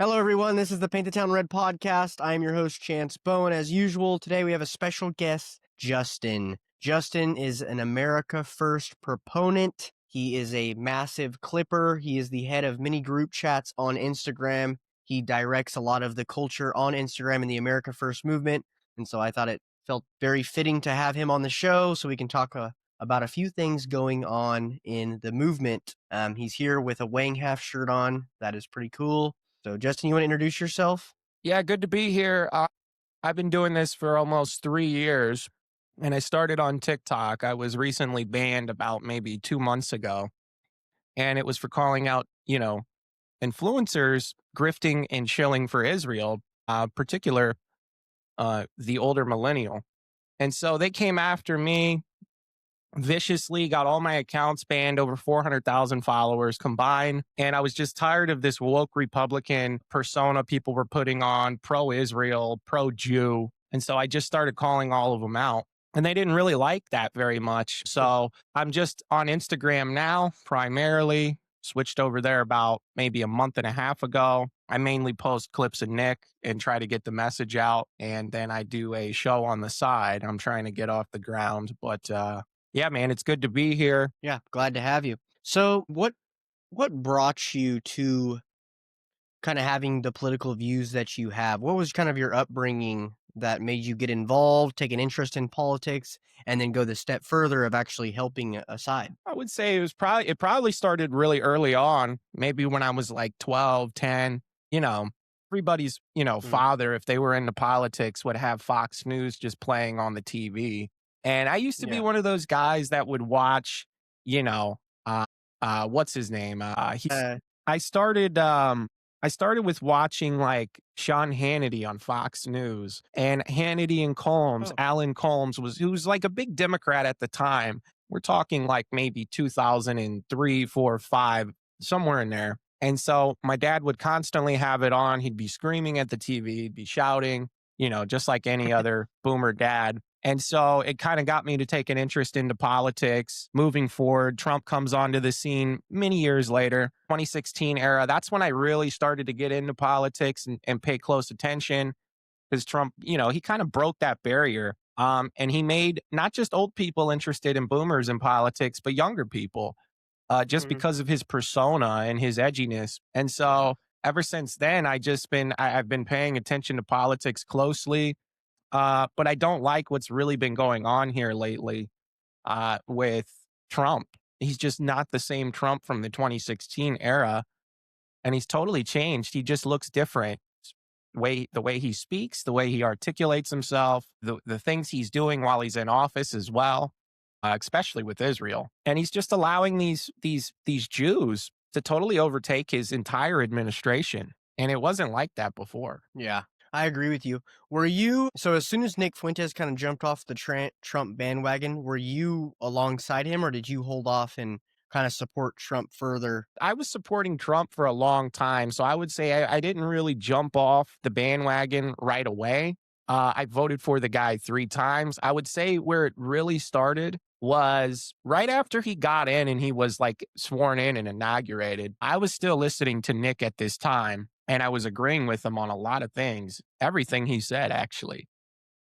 Hello, everyone. This is the Paint the Town Red podcast. I am your host, Chance Bowen. As usual, today we have a special guest, Justin. Justin is an America First proponent. He is a massive clipper. He is the head of many group chats on Instagram. He directs a lot of the culture on Instagram in the America First movement. And so I thought it felt very fitting to have him on the show so we can talk about a few things going on in the movement. He's here with a Wang Half shirt on. That is pretty cool. So, Justin, you want to introduce yourself? Yeah, good to be here. I've been doing this for almost 3 years, and I started on TikTok. I was recently banned about maybe 2 months ago, and it was for calling out, influencers grifting and shilling for Israel, particular the older millennial. And so they came after me viciously, got all my accounts banned, over 400,000 followers combined. And I was just tired of this woke Republican persona people were putting on, pro-Israel, pro-Jew. And so I just started calling all of them out. And they didn't really like that very much. So I'm just on Instagram now, primarily. Switched over there about maybe a month and a half ago. I mainly post clips of Nick and try to get the message out. And then I do a show on the side. I'm trying to get off the ground. But yeah, man, it's good to be here. Yeah, glad to have you. So, what brought you to kind of having the political views that you have? What was kind of your upbringing that made you get involved, take an interest in politics, and then go the step further of actually helping a side? I would say it probably started really early on, maybe when I was like 12, 10. Everybody's, father, if they were into politics, would have Fox News just playing on the TV. And I used to be Yeah. one of those guys that would watch, what's his name? I started I started with watching like Sean Hannity on Fox News, and Hannity and Combs, Oh. Alan Combs who was like a big Democrat at the time. We're talking like maybe 2003, 4, 5, somewhere in there. And so my dad would constantly have it on. He'd be screaming at the TV, he'd be shouting, just like any other boomer dad. And so it kind of got me to take an interest into politics. Moving forward, Trump comes onto the scene many years later, 2016 era. That's when I really started to get into politics and pay close attention, because Trump, he kind of broke that barrier. And he made not just old people interested in boomers in politics, but younger people, just Mhm. because of his persona and his edginess. And so ever since then, I've been paying attention to politics closely. But I don't like what's really been going on here lately with Trump. He's just not the same Trump from the 2016 era, and he's totally changed. He just looks different. The way he speaks, the way he articulates himself, the things he's doing while he's in office as well, especially with Israel. And he's just allowing these Jews to totally overtake his entire administration. And it wasn't like that before. Yeah, I agree with you. So as soon as Nick Fuentes kind of jumped off the Trump bandwagon, were you alongside him, or did you hold off and kind of support Trump further? I was supporting Trump for a long time, so I would say I didn't really jump off the bandwagon right away. I voted for the guy 3 times. I would say where it really started was right after he got in and he was like sworn in and inaugurated. I was still listening to Nick at this time, and I was agreeing with him on a lot of things, everything he said, actually.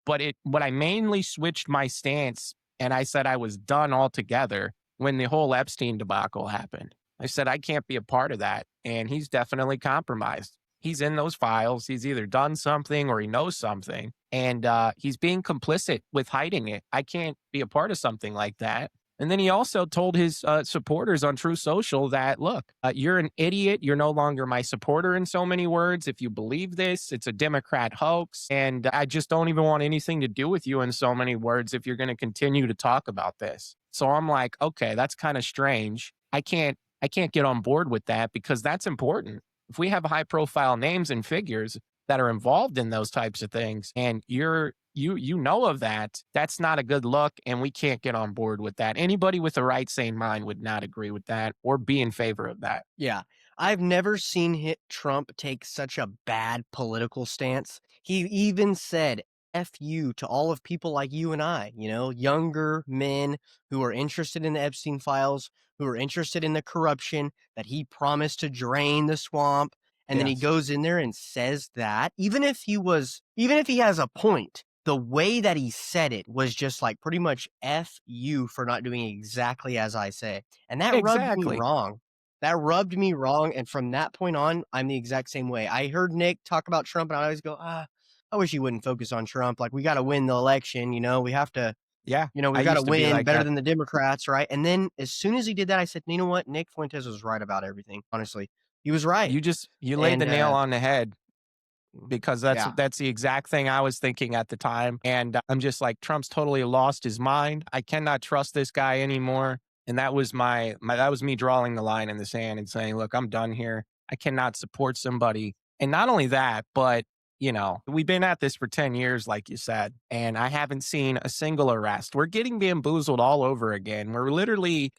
But what I mainly switched my stance, and I said I was done altogether when the whole Epstein debacle happened. I said I can't be a part of that, and he's definitely compromised. He's in those files. He's either done something or he knows something, and he's being complicit with hiding it. I can't be a part of something like that. And then he also told his supporters on True Social that, look, you're an idiot. You're no longer my supporter in so many words. If you believe this, it's a Democrat hoax. And I just don't even want anything to do with you in so many words if you're going to continue to talk about this. So I'm like, okay, that's kind of strange. I can't get on board with that, because that's important. If we have high profile names and figures that are involved in those types of things, and you know of that, that's not a good look, and we can't get on board with that. Anybody with a right sane mind would not agree with that or be in favor of that. Yeah, I've never seen Trump take such a bad political stance. He even said "F you" to all of people like you and I, younger men who are interested in the Epstein files, who are interested in the corruption that he promised to drain the swamp. And then he Yes. goes in there and says that, even if he has a point, the way that he said it was just like pretty much F you for not doing exactly as I say. And that rubbed me Exactly. wrong. That rubbed me wrong. And from that point on, I'm the exact same way. I heard Nick talk about Trump and I always go, I wish he wouldn't focus on Trump. Like, we got to win the election. We have to, Yeah. I we've got to used to be win like better that. than the Democrats, right? And then as soon as he did that, I said, you know what? Nick Fuentes was right about everything. Honestly, he was right. You laid the And nail on the head because yeah, that's the exact thing I was thinking at the time, and I'm just like, Trump's totally lost his mind. I cannot trust this guy anymore, and that was my that was me drawing the line in the sand and saying, "Look, I'm done here. I cannot support somebody." And not only that, but we've been at this for 10 years, like you said, and I haven't seen a single arrest. We're getting bamboozled all over again. We're literally,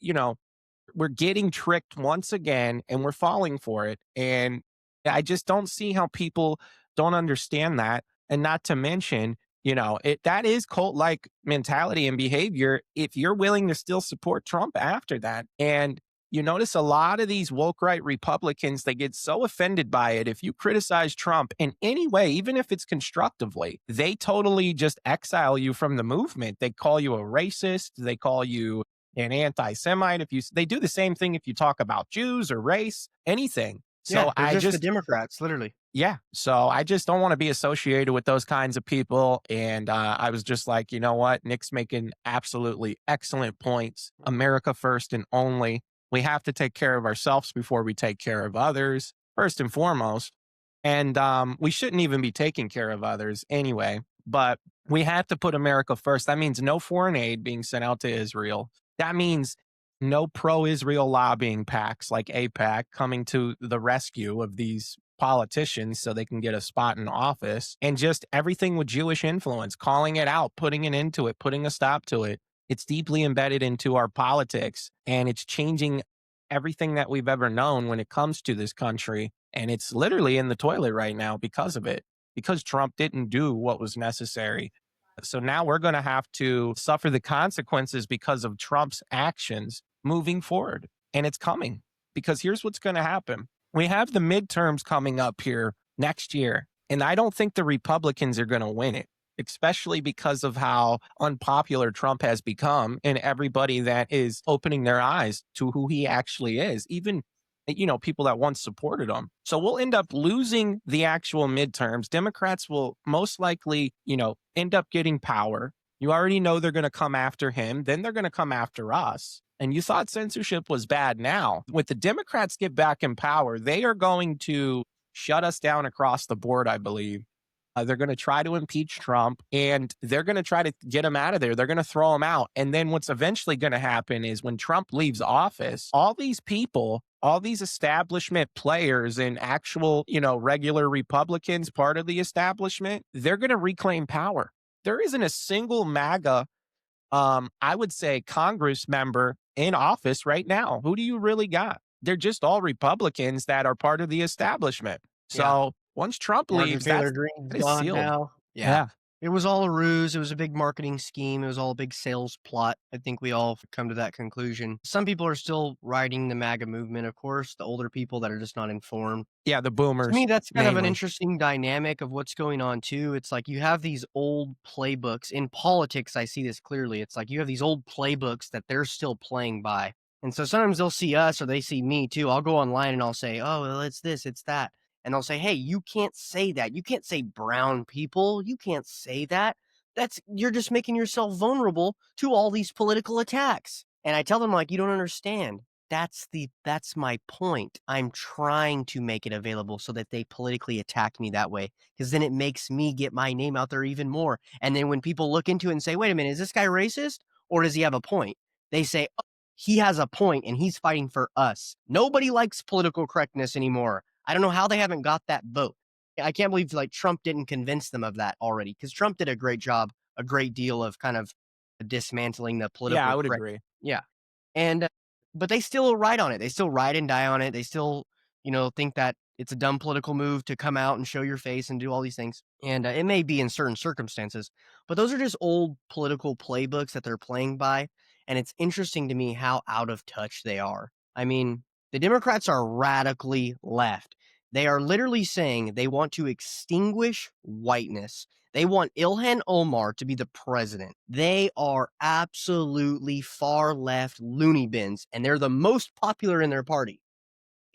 we're getting tricked once again and we're falling for it. And I just don't see how people don't understand that. And not to mention, that is cult like mentality and behavior if you're willing to still support Trump after that. And you notice a lot of these woke right Republicans, they get so offended by it. If you criticize Trump in any way, even if it's constructively, they totally just exile you from the movement. They call you a racist. They call you an anti-Semite. They do the same thing if you talk about Jews or race, anything. yeah, So they're I just the just Democrats, literally. yeah. So I just don't want to be associated with those kinds of people. And I was just like, you know what? Nick's making absolutely excellent points. America first and only. We have to take care of ourselves before we take care of others, first and foremost. And we shouldn't even be taking care of others anyway. But we have to put America first. That means no foreign aid being sent out to Israel. That means no pro Israel lobbying PACs like APAC coming to the rescue of these politicians so they can get a spot in office, and just everything with Jewish influence, calling it out, putting an end to it, putting a stop to it. It's deeply embedded into our politics and it's changing everything that we've ever known when it comes to this country. And it's literally in the toilet right now because of it, because Trump didn't do what was necessary. So now we're going to have to suffer the consequences because of Trump's actions moving forward. And it's coming because here's what's going to happen. We have the midterms coming up here next year, and I don't think the Republicans are going to win it, especially because of how unpopular Trump has become and everybody that is opening their eyes to who he actually is, even people that once supported him. So we'll end up losing the actual midterms. Democrats will most likely, end up getting power. You already know they're going to come after him, then they're going to come after us. And you thought censorship was bad. Now, with the Democrats get back in power, they are going to shut us down across the board, I believe. They're going to try to impeach Trump and they're going to try to get him out of there. They're going to throw him out. And then what's eventually going to happen is when Trump leaves office, all these people, all these establishment players and actual, regular Republicans, part of the establishment, they're going to reclaim power. There isn't a single MAGA, I would say, Congress member in office right now. Who do you really got? They're just all Republicans that are part of the establishment. Yeah. So once Trump Marjorie leaves, Taylor Greene's that is gone sealed. now. Yeah. Yeah. It was all a ruse. It was a big marketing scheme. It was all a big sales plot. I think we all come to that conclusion. Some people are still riding the MAGA movement, of course, the older people that are just not informed. Yeah, the To me, boomers that's kind of an mainly. interesting dynamic of what's going on too. It's like you have these old playbooks. In politics, I see this clearly. It's like you have these old playbooks that they're still playing by. And so sometimes they'll see us or they see me too. I'll go online and I'll say, "Oh, well, it's this, it's that." And they'll say, "Hey, you can't say that. You can't say brown people. You can't say that. You're just making yourself vulnerable to all these political attacks." And I tell them, like, "You don't understand. That's my point. I'm trying to make it available so that they politically attack me that way, because then it makes me get my name out there even more. And then when people look into it and say, wait a minute, is this guy racist or does he have a point? They say, oh, he has a point and he's fighting for us. Nobody likes political correctness anymore. I don't know how they haven't got that vote. I can't believe like Trump didn't convince them of that already, because Trump did a great job, a great deal of kind of dismantling the Yeah, I political would correct. agree. Yeah. And but they still ride on it. They still ride and die on it. They still, think that it's a dumb political move to come out and show your face and do all these things. And it may be in certain circumstances, but those are just old political playbooks that they're playing by. And it's interesting to me how out of touch they are. I mean, the Democrats are radically left. They are literally saying they want to extinguish whiteness. They want Ilhan Omar to be the president. They are absolutely far left loony bins, and they're the most popular in their party.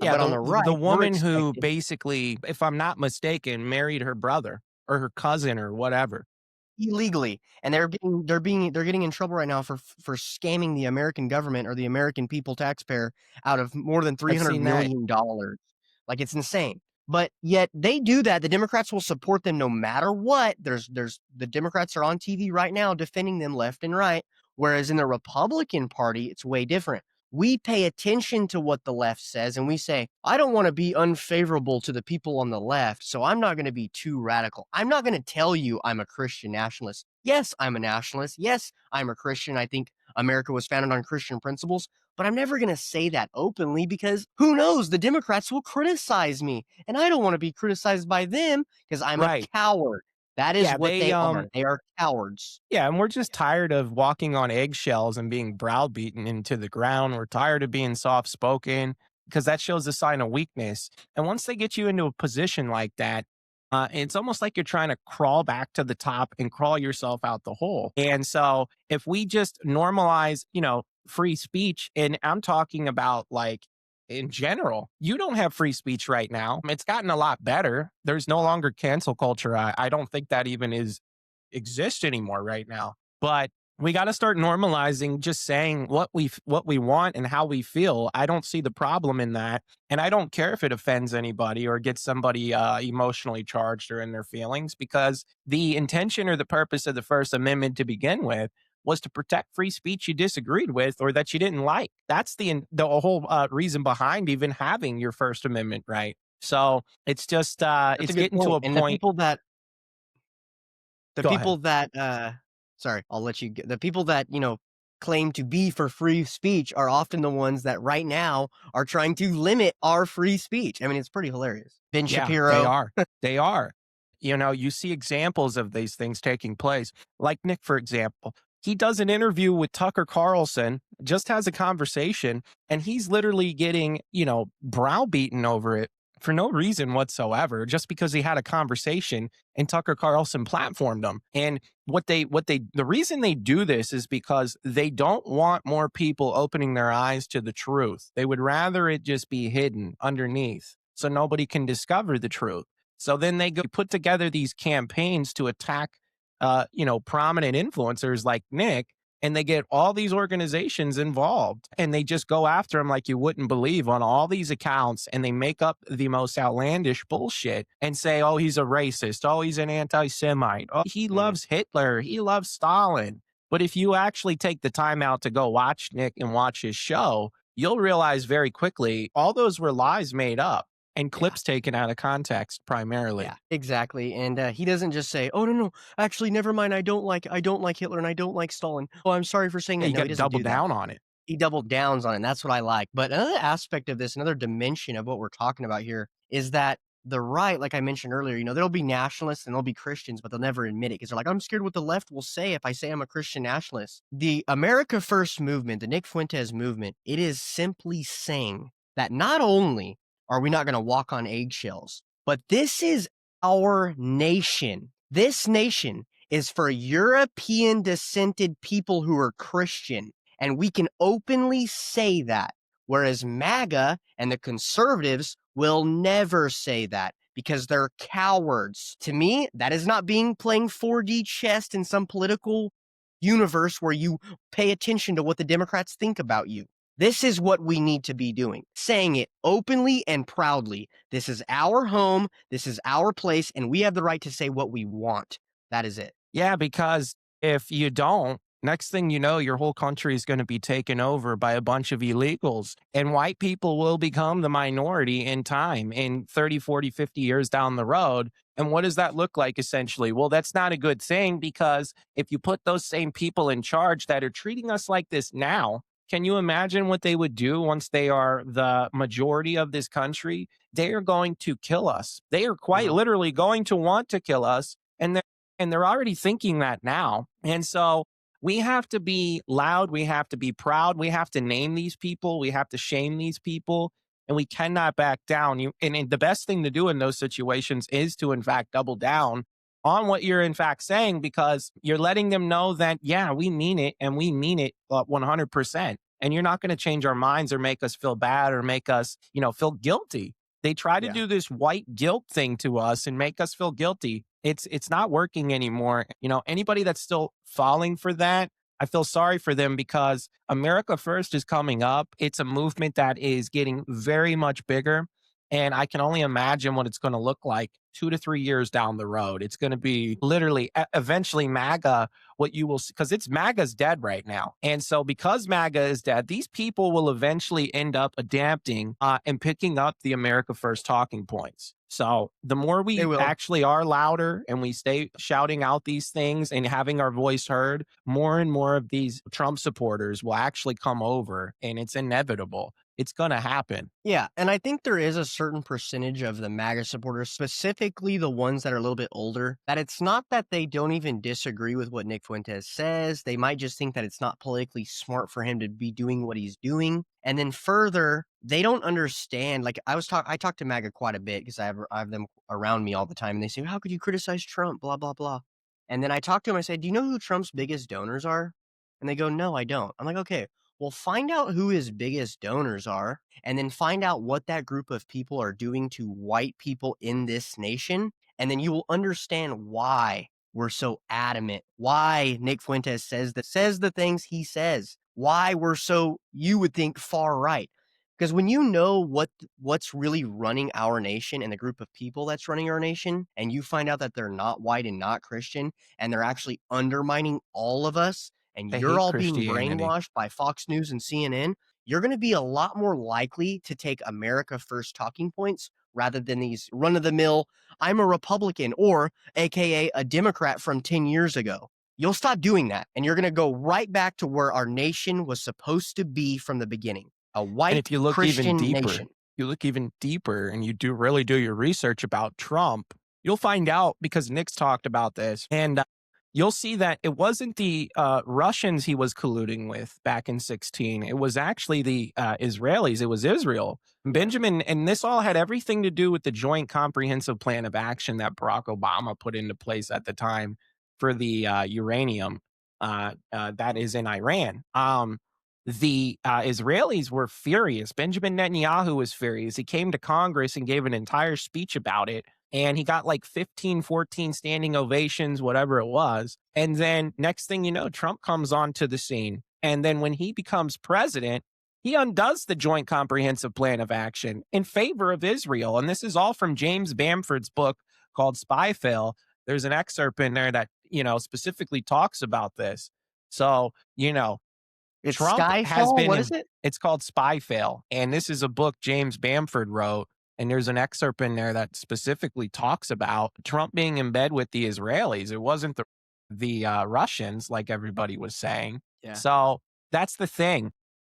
Yeah, But on the the right, we're woman who expected basically, if I'm not mistaken, married her brother or her cousin or whatever. illegally, and they're getting in trouble right now for scamming the American government or the American people taxpayer out of more than I've $300 seen that. million. Like, it's insane. But yet they do that. The Democrats will support them no matter what. There's the Democrats are on TV right now defending them left and right, whereas in the Republican Party, it's way different. We pay attention to what the left says and we say, I don't want to be unfavorable to the people on the left, so I'm not going to be too radical. I'm not going to tell you I'm a Christian nationalist. Yes, I'm a nationalist. Yes, I'm a Christian. I think America was founded on Christian principles, but I'm never going to say that openly because who knows? The Democrats will criticize me, and I don't want to be criticized by them because I'm a Right. coward. That is Yeah, what they are. They are cowards. yeah, and we're just tired of walking on eggshells and being browbeaten into the ground. We're tired of being soft spoken because that shows a sign of weakness. And once they get you into a position like that, it's almost like you're trying to crawl back to the top and crawl yourself out the hole. And so if we just normalize, free speech, and I'm talking about like in general, you don't have free speech right now. It's gotten a lot better. There's no longer cancel culture. I don't think that even is exist anymore right now. But we got to start normalizing just saying what we want and how we feel. I don't see the problem in that, and I don't care if it offends anybody or gets somebody emotionally charged or in their feelings, because the intention or the purpose of the First Amendment to begin with was to protect free speech you disagreed with or that you didn't like. That's the whole reason behind even having your First Amendment right. So it's just That's a it's good getting to point. a And the point. people that the Go ahead. people that sorry, I'll let you the people that, claim to be for free speech are often the ones that right now are trying to limit our free speech. I mean, it's pretty hilarious. Ben Yeah, they Shapiro. are. They are. You see examples of these things taking place. Like Nick, for example, he does an interview with Tucker Carlson, just has a conversation, and he's literally getting, browbeaten over it for no reason whatsoever, just because he had a conversation and Tucker Carlson platformed him. And the reason they do this is because they don't want more people opening their eyes to the truth. They would rather it just be hidden underneath so nobody can discover the truth. So then they put together these campaigns to attack, prominent influencers like Nick, and they get all these organizations involved, and they just go after him like you wouldn't believe on all these accounts, and they make up the most outlandish bullshit and say, "Oh, he's a racist. Oh, he's an anti-Semite. Oh, he Mhm. loves Hitler. He loves Stalin." But if you actually take the time out to go watch Nick and watch his show, you'll realize very quickly all those were lies made up and Yeah. clips taken out of context primarily. Yeah, exactly. And he doesn't just say, "Oh, no, no, actually, never mind. I don't like Hitler and I don't like Stalin. Oh, I'm sorry for saying Yeah, that." you No, got he to doesn't double do that. down on it. He doubled downs on it, and that's what I like. But another aspect of this, another dimension of what we're talking about here is that the right, like I mentioned earlier, there'll be nationalists and there'll be Christians, but they'll never admit it because they're like, I'm scared what the left will say if I say I'm a Christian nationalist. The America First movement, the Nick Fuentes movement, it is simply saying that not only are we not going to walk on eggshells, but this is our nation. This nation is for European descended people who are Christian. And we can openly say that. Whereas MAGA and the conservatives will never say that because they're cowards. To me, that is not being playing 4D chess in some political universe where you pay attention to what the Democrats think about you. This is what we need to be doing, saying it openly and proudly. This is our home, this is our place, and we have the right to say what we want. That is it. Yeah, because if you don't, next thing you know, your whole country is going to be taken over by a bunch of illegals, and white people will become the minority in time in 30, 40, 50 years down the road. And what does that look like essentially? Well, that's not a good thing, because if you put those same people in charge that are treating us like this now, can you imagine what they would do once they are the majority of this country? They are going to kill us. They are quite Mhm. literally going to want to kill us. And they're already thinking that now. And so we have to be loud. We have to be proud. We have to name these people. We have to shame these people. and we cannot back down. And the best thing to do in those situations is to, in fact, double down on what you're in fact saying, because you're letting them know that, yeah, we mean it, and we mean it 100%. And you're not going to change our minds or make us feel bad or make us, feel guilty. They try to Yeah. do this white guilt thing to us and make us feel guilty. It's not working anymore. Anybody that's still falling for that, I feel sorry for them, because America First is coming up. It's a movement that is getting very much bigger. And I can only imagine what it's going to look like 2 to 3 years down the road. It's going to be literally eventually MAGA, what you will see, because it's MAGA's dead right now. And so, because MAGA is dead, these people will eventually end up adapting and picking up the America First talking points. So the more They we will. actually are louder and we stay shouting out these things and having our voice heard, more and more of these Trump supporters will actually come over, and it's inevitable. It's going to happen. Yeah, and I think there is a certain percentage of the MAGA supporters, specifically the ones that are a little bit older, that it's not that they don't even disagree with what Nick Fuentes says. They might just think that it's not politically smart for him to be doing what he's doing. And then further, they don't understand. Like I talk to MAGA quite a bit because I have them around me all the time, and they say, "How could you criticize Trump?" Blah blah blah. And then I talk to them. I say, "Do you know who Trump's biggest donors are?" And they go, "No, I don't." I'm like, "Okay, well, find out who his biggest donors are, and then find out what that group of people are doing to white people in this nation, and then you will understand why we're so adamant, why Nick Fuentes says the things he says, why we're so, you would think, far right. Because when you know what's really running our nation and the group of people that's running our nation, and you find out that they're not white and not Christian, and they're actually undermining all of us, and They you're hate all being Christianity. brainwashed by Fox News and CNN, you're going to be a lot more likely to take America First talking points rather than these run of the mill, I'm a Republican, or AKA a Democrat from 10 years ago. You'll stop doing that, and you're going to go right back to where our nation was supposed to be from the beginning, a And white if you look even Christian deeper, nation. and you do really do your research about Trump, you'll find out, because Nick's talked about this, and you'll see that it wasn't the Russians he was colluding with back in 16. It was actually the Israelis. It was Israel. Yeah. Benjamin, and this all had everything to do with the Joint Comprehensive Plan of Action that Barack Obama put into place at the time for the uranium that is in Iran. The Israelis were furious. Benjamin Netanyahu was furious. He came to Congress and gave an entire speech about it. And he got like 15, 14 standing ovations, whatever it was. And then next thing you know, Trump comes onto the scene. And then when he becomes president, he undoes the Joint Comprehensive Plan of Action in favor of Israel. And this is all from James Bamford's book called Spy Fail. There's an excerpt in there that, specifically talks about this. So, It's Trump has Skyfall. been What in is it? it's called Spy Fail, and this is a book James Bamford wrote, and there's an excerpt in there that specifically talks about Trump being in bed with the Israelis. It wasn't the Russians like everybody was saying. Yeah. So, that's the thing.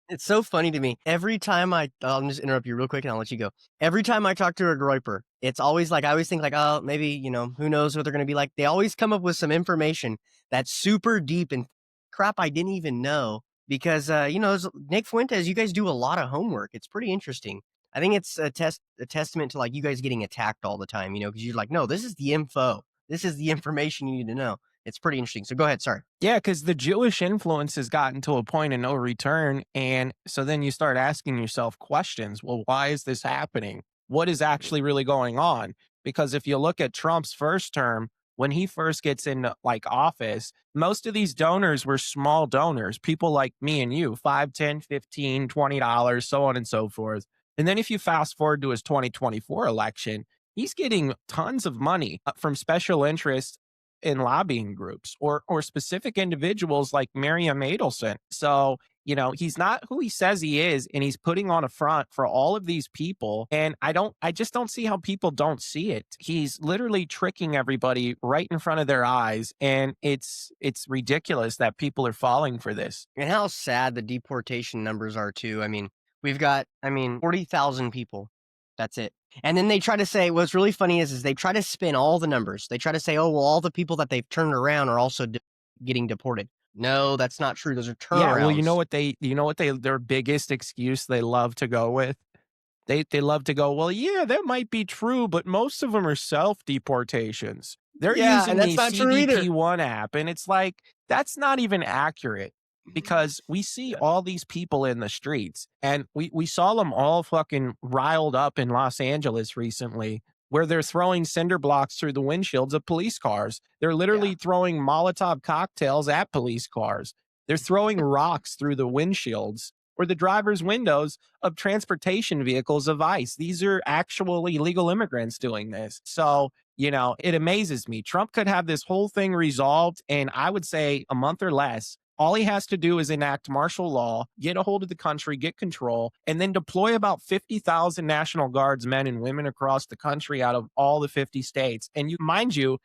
It's so funny to me. Every time I'll just interrupt you real quick and I'll let you go. Every time I talk to a Groyper, it's always like, I always think like, oh, maybe, who knows what they're going to be like. They always come up with some information that's super deep and crap I didn't even know because, Nick Fuentes, you guys do a lot of homework. It's pretty interesting. I think it's a testament to like you guys getting attacked all the time, because you're like, no, this is the info. This is the information you need to know. It's pretty interesting. So go ahead. Sorry. Yeah, because the Jewish influence has gotten to a point of no return. And so then you start asking yourself questions. Well, why is this happening? What is actually really going on? Because if you look at Trump's first term, when he first gets into like office, most of these donors were small donors, people like me and you, 5, 10, 15, $20, so on and so forth. And then if you fast forward to his 2024 election, he's getting tons of money from special interests in lobbying groups or specific individuals like Miriam Adelson. So, he's not who he says he is, and he's putting on a front for all of these people. And I just don't see how people don't see it. He's literally tricking everybody right in front of their eyes. And it's ridiculous that people are falling for this. And how sad the deportation numbers are too. I mean, we've got, 40,000 people. That's it. And then they try to say, what's really funny is they try to spin all the numbers. They try to say, oh, well, all the people that they've turned around are also getting deported. No, that's not true. Those are Yeah, well, turnarounds. their biggest excuse they love to go with? They love to go, well, yeah, that might be true, but most of them are self deportations. They're Yeah, and using that's the not true either. CBP-1 app, and it's like that's not even accurate because we see Yeah, all these people in the streets, and we saw them all fucking riled up in Los Angeles recently, where they're throwing cinder blocks through the windshields of police cars. They're yeah, literally throwing Molotov cocktails at police cars. They're throwing rocks through the windshields or the driver's windows of transportation vehicles of ICE. These are actual illegal immigrants doing this. So, it amazes me. Trump could have this whole thing resolved in, I would say, a month or less. All he has to do is enact martial law, get a hold of the country, get control, and then deploy about 50,000 National Guards men and women across the country out of all the 50 states. And mind you,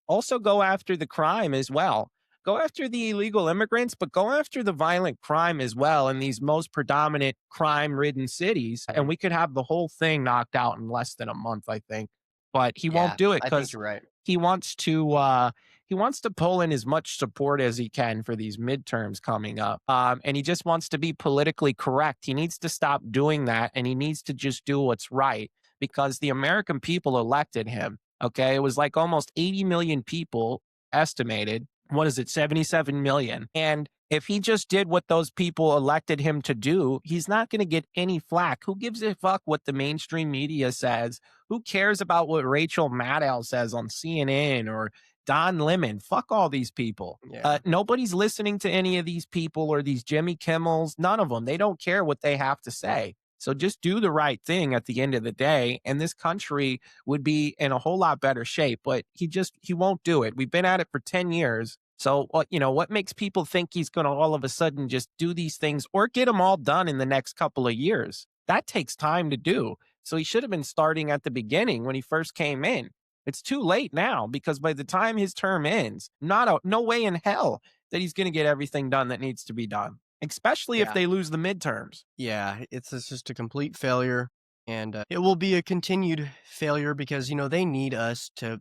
also go after the crime as well. Go after the illegal immigrants, but go after the violent crime as well in these most predominant crime ridden cities. And mhm, we could have the whole thing knocked out in less than a month, I think. But he won't yeah, do it I think because you're right. he wants to he wants to pull in as much support as he can for these midterms coming up. And he just wants to be politically correct. He needs to stop doing that and he needs to just do what's right because the American people elected him. Okay. It was like almost 80 million people estimated. What is it? 77 million. And if he just did what those people elected him to do, he's not going to get any flack. Who gives a fuck what the mainstream media says? Who cares about what Rachel Maddow says on CNN or Don Lemon? Fuck all these people. Yeah, Nobody's listening to any of these people or these Jimmy Kimmels. None of them. They don't care what they have to say. So just do the right thing at the end of the day, and this country would be in a whole lot better shape. But he won't do it. We've been at it for 10 years. So what makes people think he's going to all of a sudden just do these things or get them all done in the next couple of years? That takes time to do. So he should have been starting at the beginning when he first came in. It's too late now because by the time his term ends, no way in hell that he's going to get everything done that needs to be done, especially if yeah. they lose the midterms. Yeah, it's just a complete failure, and it will be a continued failure because they need us to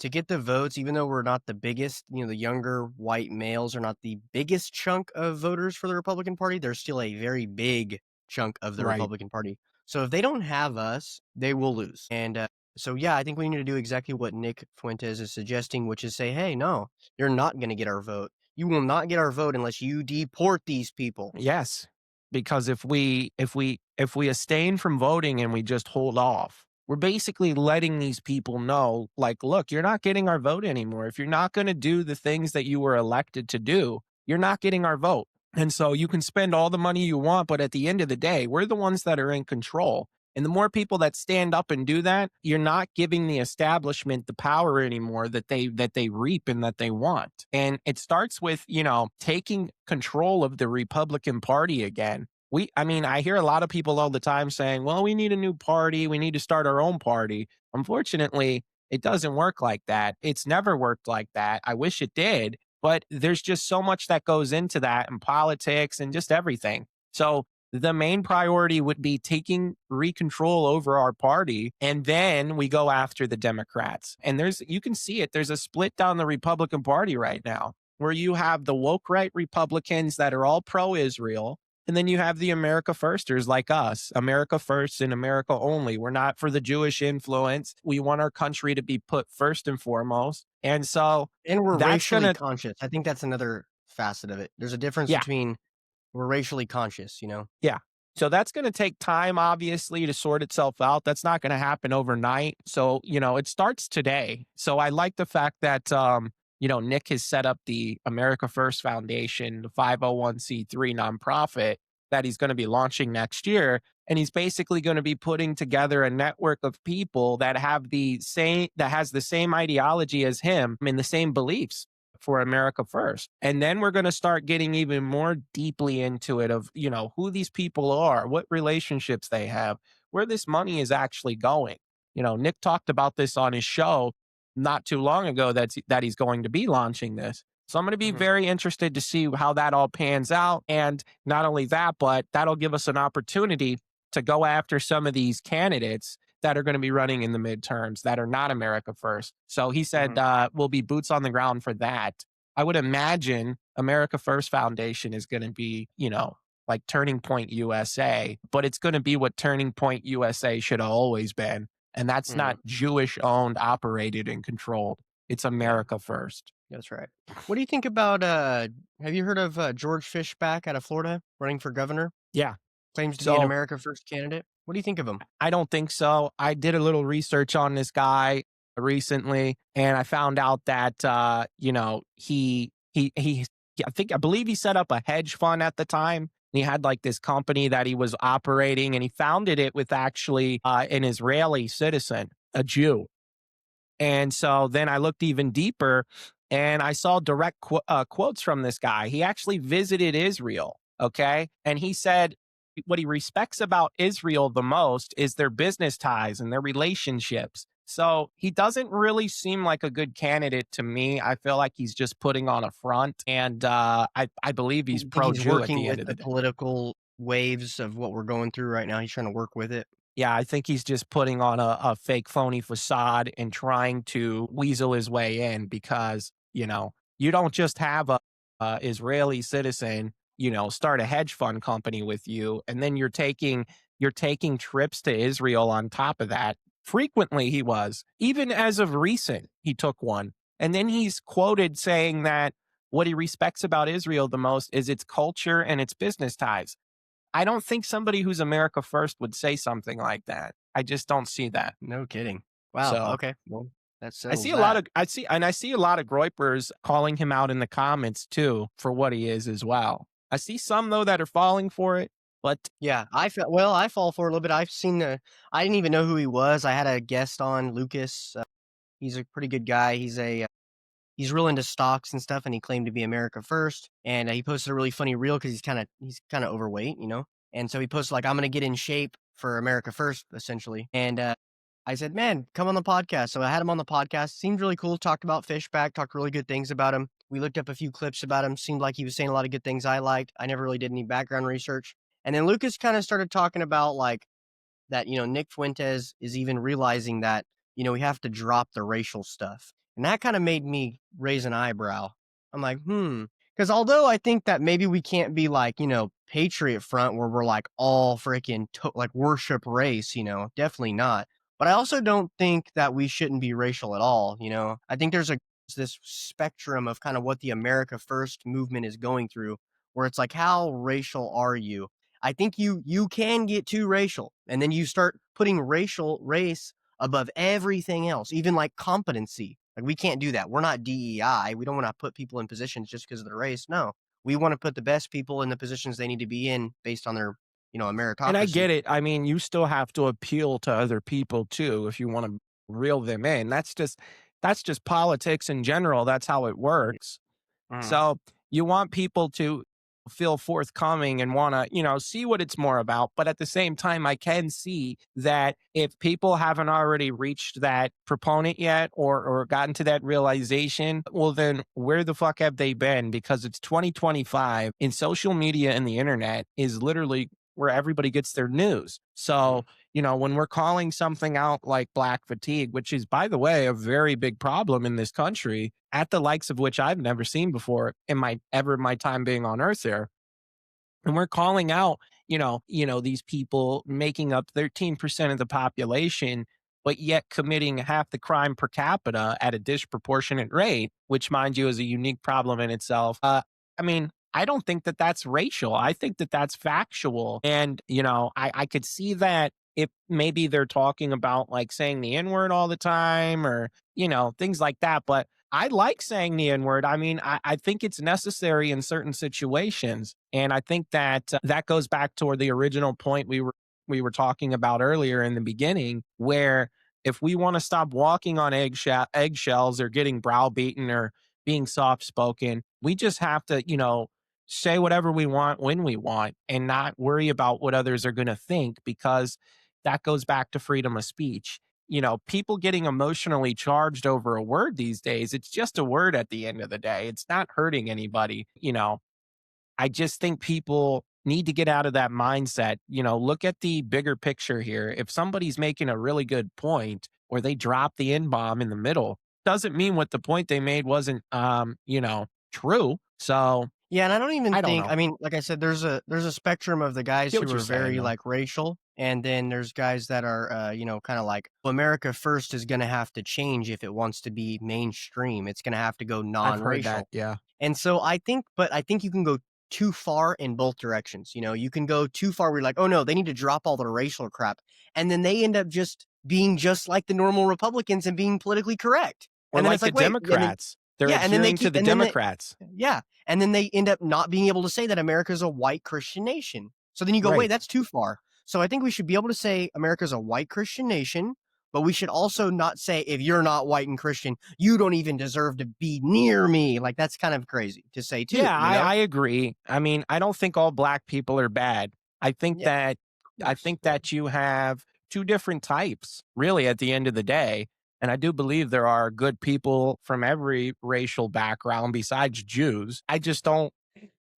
get the votes, even though we're not the biggest. The younger white males are not the biggest chunk of voters for the Republican Party. They're still a very big chunk of the Right. Republican Party. So if they don't have us, they will lose. And so yeah, I think we need to do exactly what Nick Fuentes is suggesting, which is say, hey, no, you're not going to get our vote. You will not get our vote unless you deport these people. Yes, because if we abstain from voting and we just hold off, we're basically letting these people know, like, look, you're not getting our vote anymore. If you're not going to do the things that you were elected to do, you're not getting our vote. And so you can spend all the money you want, but at the end of the day, we're the ones that are in control. And the more people that stand up and do that, you're not giving the establishment the power anymore that they reap and that they want. And it starts with, taking control of the Republican Party again. I hear a lot of people all the time saying, well, we need a new party. We need to start our own party. Unfortunately, it doesn't work like that. It's never worked like that. I wish it did, but there's just so much that goes into that in politics and just everything. So the main priority would be taking recontrol over our party. And then we go after the Democrats. And you can see it. There's a split down the Republican Party right now where you have the woke right Republicans that are all pro Israel. And then you have the America Firsters like us, America First and America Only. We're not for the Jewish influence. We want our country to be put first and foremost. And so And we're that's going racially to, conscious. I think that's another facet of it. There's a difference yeah, between we're racially conscious. yeah. So that's going to take time, obviously, to sort itself out. That's not going to happen overnight. So, it starts today. So I like the fact that, Nick has set up the America First Foundation, the 501(c)(3) nonprofit that he's going to be launching next year. And he's basically going to be putting together a network of people that has the same ideology as him and the same beliefs for America First. And then we're going to start getting even more deeply into it of, who these people are, what relationships they have, where this money is actually going. Nick talked about this on his show not too long ago that he's going to be launching this. So I'm going to be Mhm. very interested to see how that all pans out. And not only that, but that'll give us an opportunity to go after some of these candidates that are going to be running in the midterms that are not America First. So he said Mhm. we'll be boots on the ground for that. I would imagine America First Foundation is going to be, like Turning Point USA, but it's going to be what Turning Point USA should have always been. And that's Mhm. not Jewish owned, operated, and controlled. It's Yeah, America first. that's right. What do you think about, have you heard of, George Fishback out of Florida running for governor? Yeah. Claims to be an So America First candidate. What do you think of him? I don't think so. I did a little research on this guy recently, and I found out that I believe he set up a hedge fund at the time. He had like this company that he was operating, and he founded it with actually an Israeli citizen, a Jew. And so then I looked even deeper and I saw direct quotes from this guy. He actually visited Israel. Okay. And he said what he respects about Israel the most is their business ties and their relationships. So he doesn't really seem like a good candidate to me. I feel like he's just putting on a front. And I believe he's You think pro he's Jew at working the with end of the the day. political waves of what we're going through right now? He's trying to work with it? Yeah, I think he's just putting on a fake phony facade and trying to weasel his way in because, you don't just have a Israeli citizen, start a hedge fund company with you, and then you're taking trips to Israel on top of that. Frequently he was. Even as of recent, he took one. And then he's quoted saying that what he respects about Israel the most is its culture and its business ties. I don't think somebody who's America first would say something like that. I just don't see that. No kidding. Wow, So okay, well, that I see settles a lot that. of I see a lot of Groypers calling him out in the comments too for what he is as well. I see some though that are falling for it, but Yeah, I fall for it a little bit. I didn't even know who he was. I had a guest on, Lucas. He's a pretty good guy. He's real into stocks and stuff, and he claimed to be America First. And he posted a really funny reel because he's kind of overweight, And so he posted like, "I'm gonna get in shape for America First," essentially. And I said, "Man, come on the podcast." So I had him on the podcast. Seemed really cool. Talked about Fishback. Talked really good things about him. We looked up a few clips about him. Seemed like he was saying a lot of good things I liked. I never really did any background research. And then Lucas kind of started talking about like that, Nick Fuentes is even realizing that, we have to drop the racial stuff. And that kind of made me raise an eyebrow. I'm like, because although I think that maybe we can't be like, Patriot Front where we're like all freaking like worship race, definitely not. But I also don't think that we shouldn't be racial at all. I think there's this spectrum of kind of what the America First movement is going through, where it's like, how racial are you? I think you can get too racial, and then you start putting race above everything else, even like competency. Like we can't do that. We're not DEI. We don't want to put people in positions just because of their race. No, we want to put the best people in the positions they need to be in based on their, and I meritocracy. get it. I mean, you still have to appeal to other people too if you want to reel them in. That's just politics in general. That's how it works. Mhm. So you want people to feel forthcoming and want to, see what it's more about. But at the same time, I can see that if people haven't already reached that proponent yet or gotten to that realization, well, then where the fuck have they been? Because it's 2025 and social media and the internet is literally where everybody gets their news. So, Mhm. when we're calling something out like black fatigue, which is, by the way, a very big problem in this country, at the likes of which I've never seen before in my time being on Earth here. And we're calling out, these people making up 13% of the population, but yet committing half the crime per capita at a disproportionate rate, which, mind you, is a unique problem in itself. I mean, I don't think that that's racial. I think that that's factual. And, I could see that if maybe they're talking about like saying the N word all the time or, things like that. But I like saying the N word. I mean, I think it's necessary in certain situations, and I think that that goes back toward the original point we were talking about earlier in the beginning, where if we want to stop walking on eggshells or getting browbeaten or being soft spoken, we just have to, say whatever we want when we want and not worry about what others are going to think because that goes back to freedom of speech. People getting emotionally charged over a word these days, it's just a word at the end of the day. It's not hurting anybody. I just think people need to get out of that mindset. Look at the bigger picture here. If somebody's making a really good point or they drop the N bomb in the middle, doesn't mean what the point they made wasn't, true. So Yeah, and I don't even I don't think know. I mean, like I said, there's a spectrum of the guys Get who what you're are saying very, though. like, racial, and then there's guys that are, kinda like, "Well, America First is gonna have to change if it wants to be mainstream. It's gonna have to go I've heard that. non-racial." Yeah. And so I think you can go too far in both directions, you can go too far where you're like, "Oh, no, they need to drop all the racial crap," and then they end up just being just like the normal Republicans and being politically correct. Or And then like it's the like, "Wait," and then Democrats. They're yeah, and then they adhering to keep the and then they Democrats. yeah, and then they end up not being able to say that America's a white Christian nation. So then you go, "Wait, Right. that's too far." So I think we should be able to say America's a white Christian nation, but we should also not say, "If you're not white and Christian, you don't even deserve to be near me." Like, that's kind of crazy to say too, Yeah, you know? I agree. I mean, I don't think all black people are bad. I think Yeah, that of course, yeah. you have two different types, really, at the end of the day. And I do believe there are good people from every racial background besides Jews. I just don't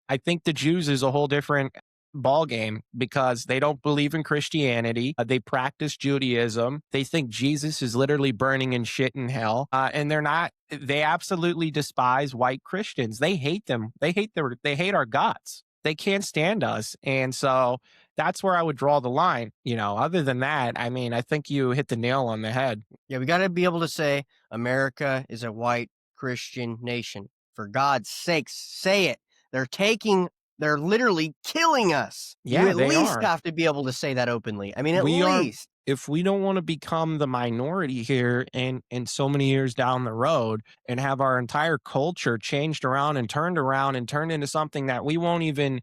I think the Jews is a whole different ball game because they don't believe in Christianity. They practice Judaism. They think Jesus is literally burning in shit in hell, and they're not. They absolutely despise white Christians. They hate them. They hate our guts. They can't stand us, and so that's where I would draw the line. Other than that, I mean, I think you hit the nail on the head. Yeah, we gotta be able to say America is a white Christian nation. For God's sakes, say it. They're literally killing us. You Yeah, at they least are. have to be able to say that openly. I mean, at We are least. If we don't want to become the minority here in so many years down the road and have our entire culture changed around and turned into something that we won't even,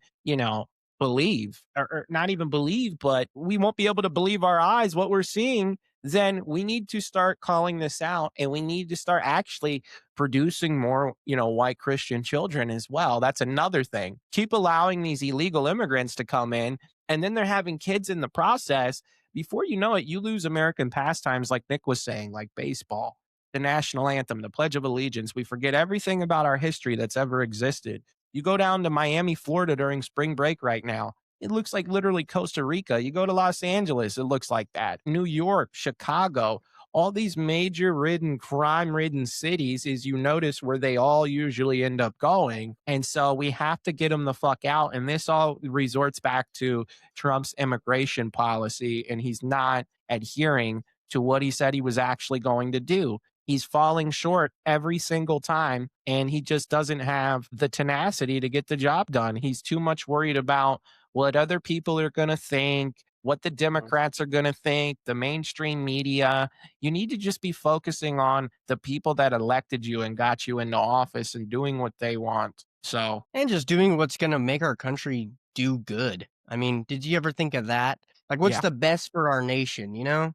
believe or not even believe, but we won't be able to believe our eyes what we're seeing, then we need to start calling this out and we need to start actually producing more, white Christian children as well. That's another thing. Keep allowing these illegal immigrants to come in and then they're having kids in the process. Before you know it, you lose American pastimes like Nick was saying, like baseball, the national anthem, the Pledge of Allegiance. We forget everything about our history that's ever existed. You go down to Miami, Florida during spring break right now. It looks like literally Costa Rica. You go to Los Angeles, it looks like that. New York, Chicago, all these major ridden, crime ridden cities is you notice where they all usually end up going. And so we have to get them the fuck out. And this all resorts back to Trump's immigration policy, and he's not adhering to what he said he was actually going to do. He's falling short every single time, and he just doesn't have the tenacity to get the job done. He's too much worried about what other people are going to think, what the Mhm. Democrats are going to think, the mainstream media. You need to just be focusing on the people that elected you and got you into office and doing what they want. So, And just doing what's gonna make our country do good. I mean, did you ever think of that? Like, what's yeah. the best for our nation, you know?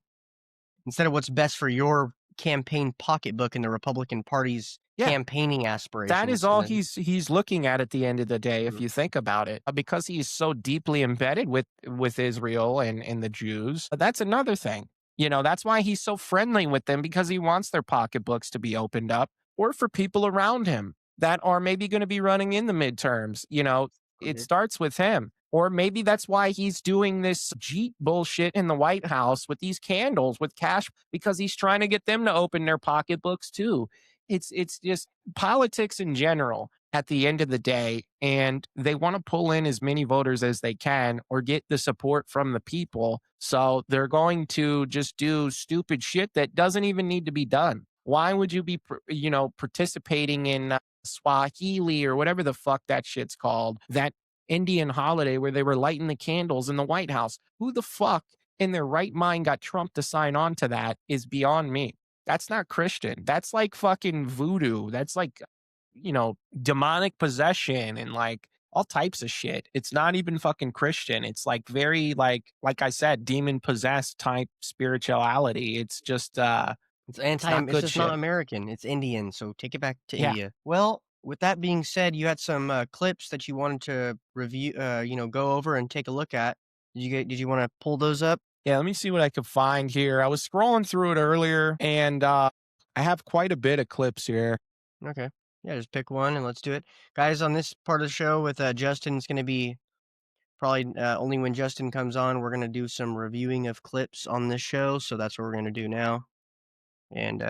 Instead of what's best for your campaign pocketbook and the Republican Party's Yeah. campaigning That is aspirations, and all then he's looking at the end of the day, if Mhm. you think about it, because he's so deeply embedded with Israel and the Jews. That's another thing. That's why he's so friendly with them because he wants their pocketbooks to be opened up, or for people around him that are maybe going to be running in the midterms. It Okay. starts with him. Or maybe that's why he's doing this Jeep bullshit in the White House with these candles with cash because he's trying to get them to open their pocketbooks too. It's just politics in general at the end of the day, and they want to pull in as many voters as they can or get the support from the people. So they're going to just do stupid shit that doesn't even need to be done. Why would you be, participating in Swahili or whatever the fuck that shit's called? That Indian holiday where they were lighting the candles in the White House. Who the fuck in their right mind got Trump to sign on to that is beyond me. That's not Christian. That's like fucking voodoo. That's like, demonic possession and like all types of shit. It's not even fucking Christian. It's like very like I said, demon possessed type spirituality. It's not It's good just not shit. American, it's Indian, so take it back to Yeah. India. Well, with that being said, you had some, clips that you wanted to review go over and take a look at. Did you wanna pull those up? Yeah, let me see what I could find here. I was scrolling through it earlier and I have quite a bit of clips here. Okay. Yeah, just pick one and let's do it. Guys, on this part of the show with, Justin, it's gonna be probably, only when Justin comes on, we're gonna do some reviewing of clips on this show, so that's what we're gonna do now, and,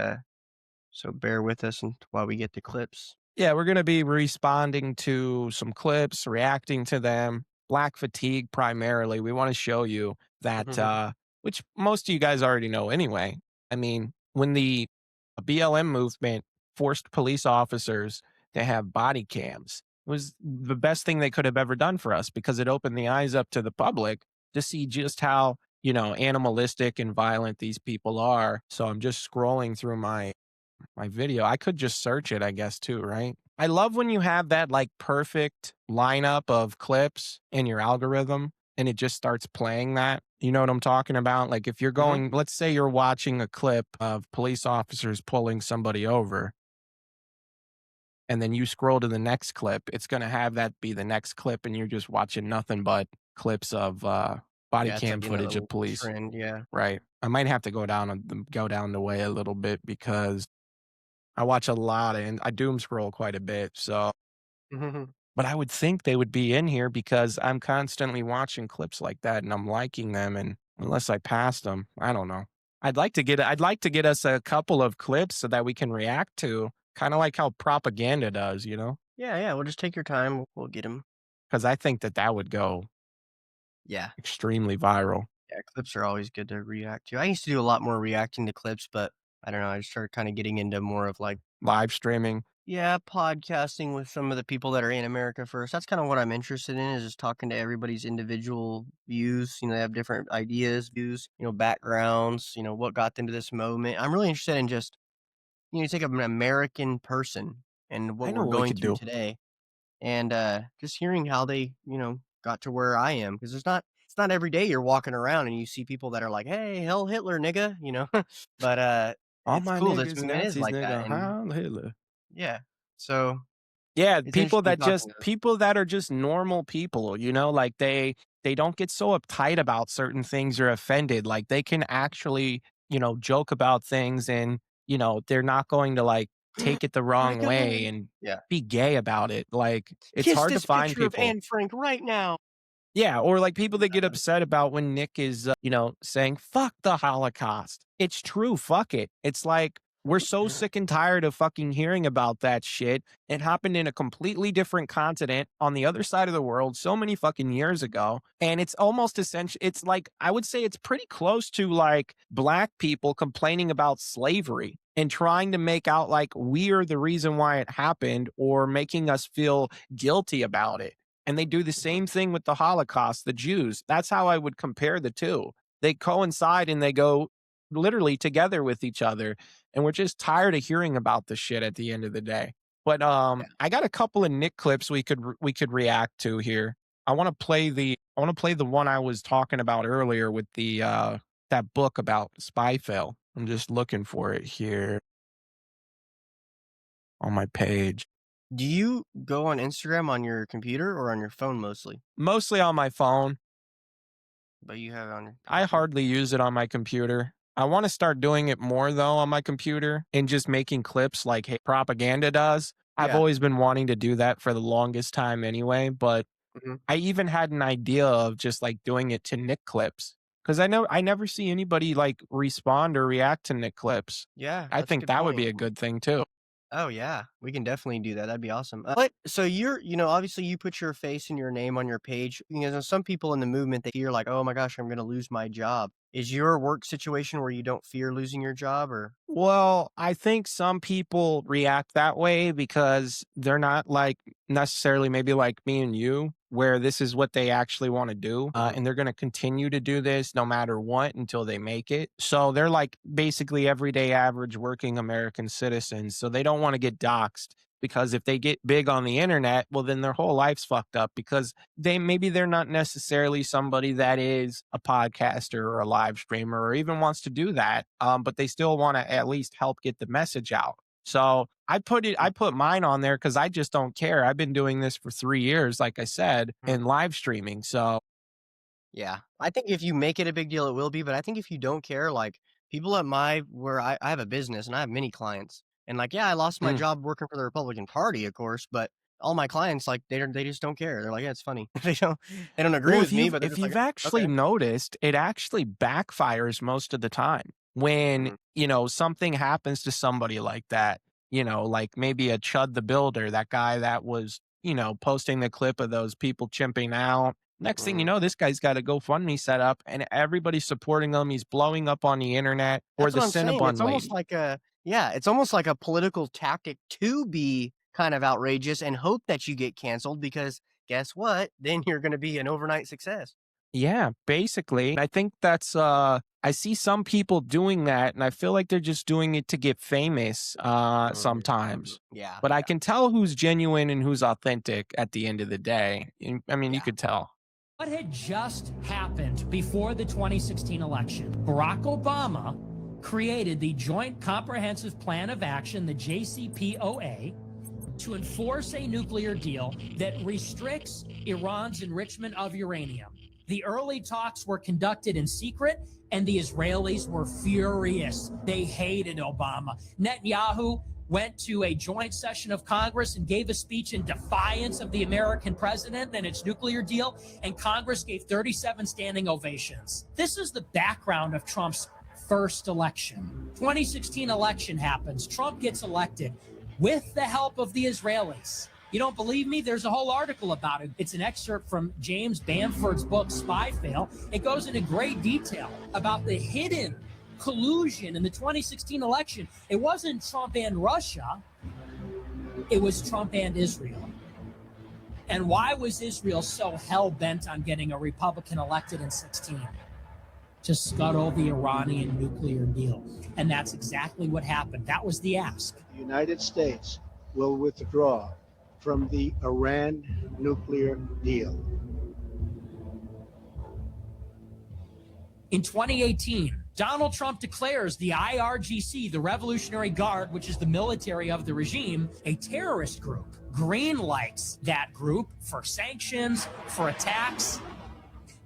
so bear with us while we get the clips. Yeah, we're gonna be responding to some clips, reacting to them. Black fatigue primarily. We want to show you that, which most of you guys already know anyway. I mean, when the BLM movement forced police officers to have body cams, it was the best thing they could have ever done for us because it opened the eyes up to the public to see just how, animalistic and violent these people are. So I'm just scrolling through my video. I could just search it, I guess, too, right? I love when you have that like perfect lineup of clips in your algorithm and it just starts playing that. You know what I'm talking about? Like if you're Hmm. going, let's say you're watching a clip of police officers pulling somebody over, and then you scroll to the next clip, it's going to have that be the next clip, and you're just watching nothing but clips of body Yeah, it's cam like in a footage of little police. trend. Yeah. Right. I might have to go down the way a little bit because I watch a lot and I doom scroll quite a bit, so Hmm. but I would think they would be in here because I'm constantly watching clips like that and I'm liking them, and unless I passed them, I don't know. I'd like to get us a couple of clips so that we can react to, kinda like how propaganda does, you know? Yeah, yeah. We'll just take your time. We'll get them. Because I think that that would go Yeah. extremely viral. Yeah, clips are always good to react to. I used to do a lot more reacting to clips, but I don't know, I just started kinda getting into more of, like, Live streaming. yeah, podcasting with some of the people that are in America first. That's kinda what I'm interested in, is just talking to everybody's individual views. They have different ideas, views, backgrounds, what got them to this moment. I'm really interested in just, take an American person and I what know we're what we going could through do. today, and, just hearing how they, got to where I am, because it's not every day you're walking around and you see people that are like, "Hey, hell Hitler, nigga," But, All it's my cool this niggas movement is Nazis, like that, nigga, and Heil Hitler. yeah. So, Yeah, it's interesting talking to them. people that are just normal people, like they don't get so uptight about certain things or offended. Like they can actually, joke about things and, they're not going to like take it the "Oh my wrong way god." and Yeah. be gay about it. Like it's "Kiss hard to this find picture of people. Anne Frank right now." Yeah, or like people that get Exactly. upset about when Nick is, saying, fuck the Holocaust. It's true. Fuck it. It's like, we're so sick and tired of fucking hearing about that shit. It happened in a completely different continent on the other side of the world so many fucking years ago. And it's almost essential. It's like, I would say it's pretty close to like black people complaining about slavery and trying to make out like we're the reason why it happened or making us feel guilty about it. And they do the Mhm. same thing with the Holocaust, the Jews. That's how I would compare the two. They coincide and they go literally together with each other. And we're just tired of hearing about the shit at the end of the day. But Yeah. I got a couple of Nick clips we could react to here. I want to play the one I was talking about earlier with the that book about spy fail. I'm just looking for it here on my page. Do you go on Instagram on your computer or on your phone mostly? Mostly on my phone. But you have it on your I PC. hardly use it on my computer. I want to start doing it more though on my computer and just making clips like propaganda does. I've Yeah. always been wanting to do that for the longest time anyway, but Mhm. I even had an idea of just like doing it to Nick clips because I know I never see anybody like respond or react to Nick clips. Yeah, I that's a think good that would point. be a good thing too. Oh, yeah. We can definitely do that. That'd be awesome. But so obviously you put your face and your name on your page. Some people in the movement, they fear like, "Oh my gosh, I'm gonna lose my job." Is your work situation where you don't fear losing your job, or Well, I think some people react that way because they're not like necessarily maybe like me and you, where this is what they actually want to do. Mhm. And they're going to continue to do this no matter what until they make it. So they're like basically everyday average working American citizens. So they don't want to get doxxed because if they get big on the internet, well, then their whole life's fucked up because they're not necessarily somebody that is a podcaster or a live streamer or even wants to do that, but they still want to at least help get the message out. So I put mine on there because I just don't care. I've been doing this for 3 years, like I said, Mhm. in live streaming. So Yeah. I think if you make it a big deal, it will be, but I think if you don't care, like, people at my where I have a business and I have many clients, and, like, yeah, I lost my mm. job working for the Republican Party, of course, but all my clients, like, they just don't care. They're like, "Yeah, it's funny." They don't agree Well, with me, but they're if just like, you've actually "Okay." noticed, it actually backfires most of the time when Mhm. something happens to somebody like that. like maybe a Chud the Builder, that guy that was, posting the clip of those people chimping out. Next thing you Mhm. know, this guy's got a GoFundMe set up and everybody's supporting him. He's blowing up on the internet. Or That's the what I'm saying. It's Cinnabon almost lady. like a yeah, it's almost like a political tactic to be kind of outrageous and hope that you get canceled because guess what? Then you're gonna be an overnight success. Yeah, basically. I think that's I see some people doing that and I feel like they're just doing it to get famous sometimes. Yeah, But I yeah, can tell who's genuine and who's authentic at the end of the day. I mean, you yeah. could tell. What had just happened before the 2016 election? Barack Obama created the Joint Comprehensive Plan of Action, the JCPOA, to enforce a nuclear deal that restricts Iran's enrichment of uranium. The early talks were conducted in secret, and the Israelis were furious. They hated Obama. Netanyahu went to a joint session of Congress and gave a speech in defiance of the American president and its nuclear deal, and Congress gave 37 standing ovations. This is the background of Trump's first election. 2016 election happens. Trump gets elected with the help of the Israelis. You don't believe me? There's a whole article about it. It's an excerpt from James Bamford's book, Spy Fail. It goes into great detail about the hidden collusion in the 2016 election. It wasn't Trump and Russia. It was Trump and Israel. And why was Israel so hell-bent on getting a Republican elected in 16? To scuttle the Iranian nuclear deal. And that's exactly what happened. That was the ask. The United States will withdraw from the Iran nuclear deal. In 2018, Donald Trump declares the IRGC, the Revolutionary Guard, which is the military of the regime, a terrorist group. Green lights that group for sanctions, for attacks.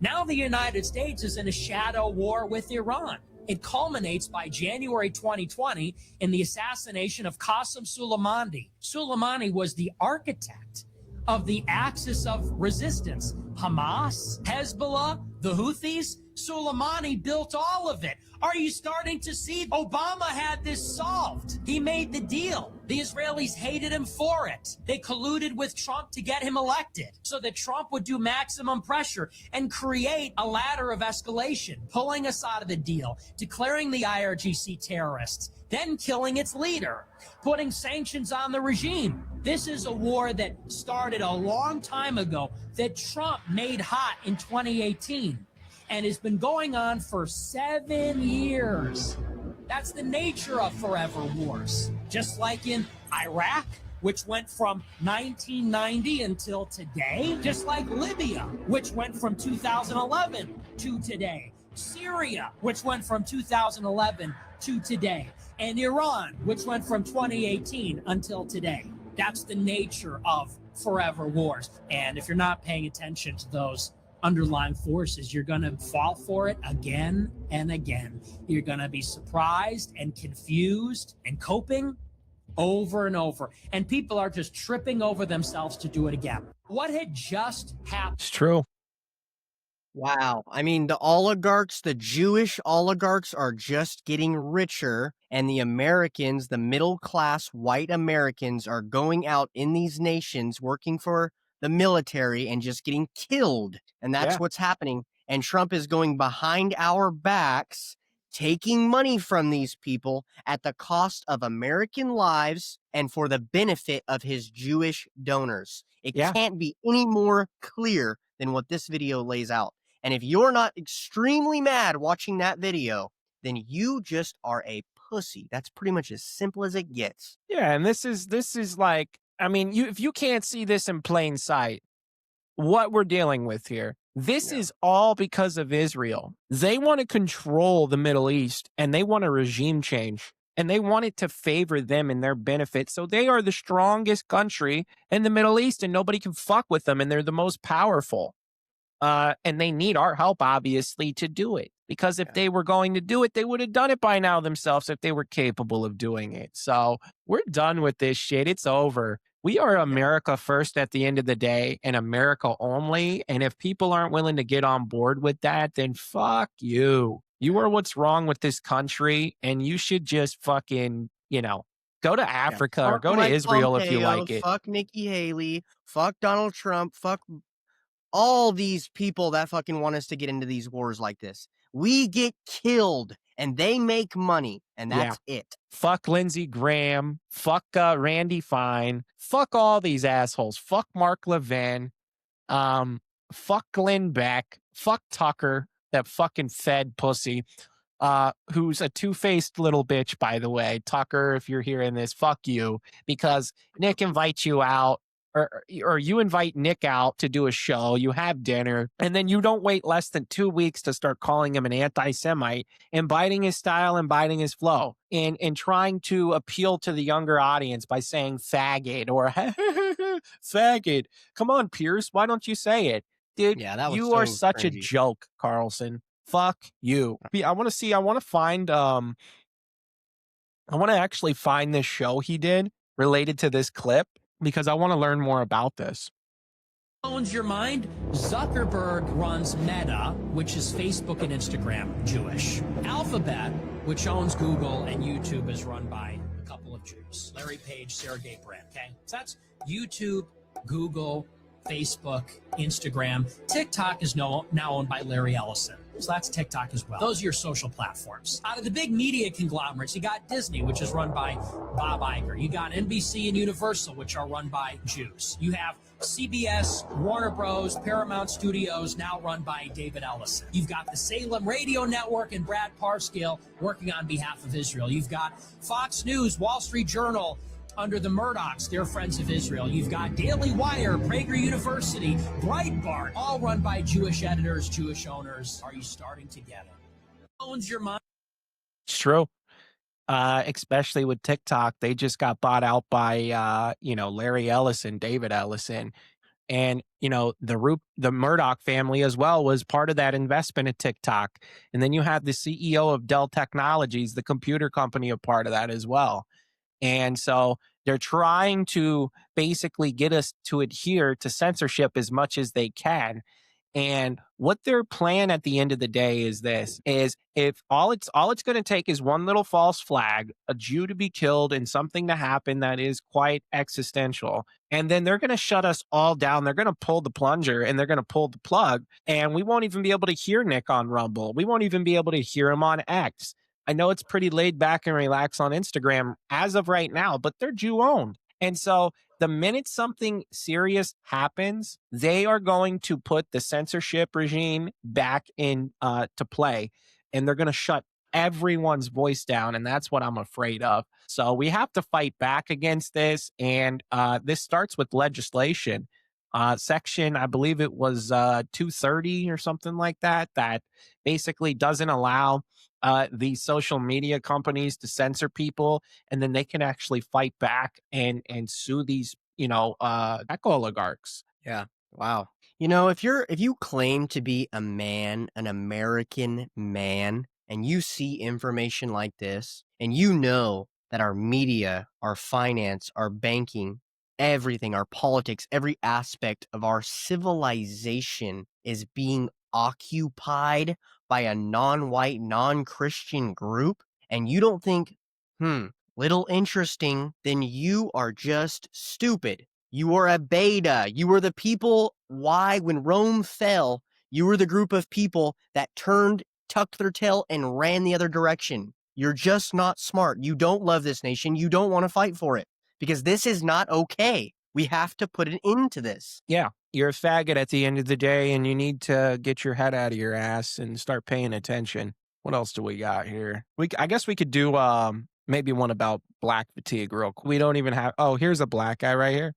Now the United States is in a shadow war with Iran. It culminates by January 2020 in the assassination of Qasem Soleimani. Soleimani was the architect of the axis of resistance. Hamas, Hezbollah, the Houthis, Soleimani built all of it. Are you starting to see? Obama had this solved. He made the deal. The Israelis hated him for it. They colluded with Trump to get him elected so that Trump would do maximum pressure and create a ladder of escalation, pulling us out of the deal, declaring the IRGC terrorists, then killing its leader, putting sanctions on the regime. This is a war that started a long time ago that Trump made hot in 2018 and has been going on for 7 years. That's the nature of forever wars. Just like in Iraq, which went from 1990 until today. Just like Libya, which went from 2011 to today. Syria, which went from 2011 to today. And Iran, which went from 2018 until today. That's the nature of forever wars. And if you're not paying attention to those underlying forces, you're going to fall for it again and again. You're going to be surprised and confused and coping over and over. And people are just tripping over themselves to do it again. What had just happened? It's true. Wow. I mean, the oligarchs, the Jewish oligarchs are just getting richer, and the Americans, the middle class white Americans, are going out in these nations working for the military and just getting killed. And that's Yeah. what's happening. And Trump is going behind our backs, taking money from these people at the cost of American lives and for the benefit of his Jewish donors. It Yeah. can't be any more clear than what this video lays out. And if you're not extremely mad watching that video, then you just are a pussy. That's pretty much as simple as it gets. Yeah, and this is like, I mean, if you can't see this in plain sight, what we're dealing with here. This Yeah. is all because of Israel. They want to control the Middle East and they want a regime change and they want it to favor them in their benefit. So they are the strongest country in the Middle East and nobody can fuck with them and they're the most powerful. And they need our help, obviously, to do it. Because if they were going to do it, they would have done it by now themselves if they were capable of doing it. So we're done with this shit. It's over. We are America first at the end of the day and America only. And if people aren't willing to get on board with that, then fuck you. You are what's wrong with this country and you should just fucking, Go to Africa or Fuck go to Mike Israel if you Pompeo, like it. fuck Nikki Haley, fuck Donald Trump, fuck all these people that fucking want us to get into these wars like this. We get killed and they make money, and that's it. Fuck Lindsey Graham. Fuck Randy Fine. Fuck all these assholes. Fuck Mark Levin. Fuck Glenn Beck. Fuck Tucker, that fucking Fed pussy. Who's a two-faced little bitch, by the way. Tucker, if you're hearing this, fuck you, because Nick invites you out, or you invite Nick out to do a show, you have dinner, and then you don't wait less than 2 weeks to start calling him an anti-Semite and biting his style and biting his flow and trying to appeal to the younger audience by saying faggot or faggot. Come on, Pierce, why don't you say it? Dude, Yeah, that was you so are such a cringy. joke, Carlson. Fuck you. I want to find, I want to actually find this show he did related to this clip because I want to learn more about this. Owns your mind? Zuckerberg runs Meta, which is Facebook and Instagram, Jewish. Alphabet, which owns Google and YouTube, is run by a couple of Jews. Larry Page, Sergey Brin, okay? So that's YouTube, Google, Facebook, Instagram. TikTok is now owned by Larry Ellison. So that's TikTok as well. Those are your social platforms. Out of the big media conglomerates, you got Disney, which is run by Bob Iger. You got NBC and Universal, which are run by Jews. You have CBS, Warner Bros., Paramount Studios, now run by David Ellison. You've got the Salem Radio Network and Brad Parscale working on behalf of Israel. You've got Fox News, Wall Street Journal, under the Murdochs, they're Friends of Israel. You've got Daily Wire, Prager University, Breitbart, all run by Jewish editors, Jewish owners. Are you starting to get it? Owns your mind. It's true. Especially with TikTok, they just got bought out by, Larry Ellison, David Ellison. And, the Murdoch family as well was part of that investment at TikTok. And then you have the CEO of Dell Technologies, the computer company, a part of that as well. And so they're trying to basically get us to adhere to censorship as much as they can. And what their plan at the end of the day is this, is if all it's going to take is one little false flag, a Jew to be killed and something to happen that is quite existential. And then they're going to shut us all down. They're going to pull the plunger and they're going to pull the plug. And we won't even be able to hear Nick on Rumble. We won't even be able to hear him on X. I know it's pretty laid back and relaxed on Instagram as of right now, but they're Jew owned. And so the minute something serious happens, they are going to put the censorship regime back in to play, and they're going to shut everyone's voice down. And that's what I'm afraid of. So we have to fight back against this. And this starts with legislation. Section, I believe it was 230 or something like that, that basically doesn't allow these social media companies to censor people, and then they can actually fight back and sue these, tech oligarchs. Yeah. Wow. If you claim to be a man, an American man, and you see information like this, and you know that our media, our finance, our banking, everything, our politics, every aspect of our civilization is being occupied by a non-white, non-Christian group, and you don't think, little interesting, then you are just stupid. You are a beta. You were the people, when Rome fell, you were the group of people that tucked their tail, and ran the other direction. You're just not smart. You don't love this nation. You don't want to fight for it. Because this is not okay. We have to put an end to this. Yeah, you're a faggot at the end of the day, and you need to get your head out of your ass and start paying attention. What else do we got here? I guess we could do maybe one about black fatigue real quick. We don't even have... Oh, here's a black guy right here.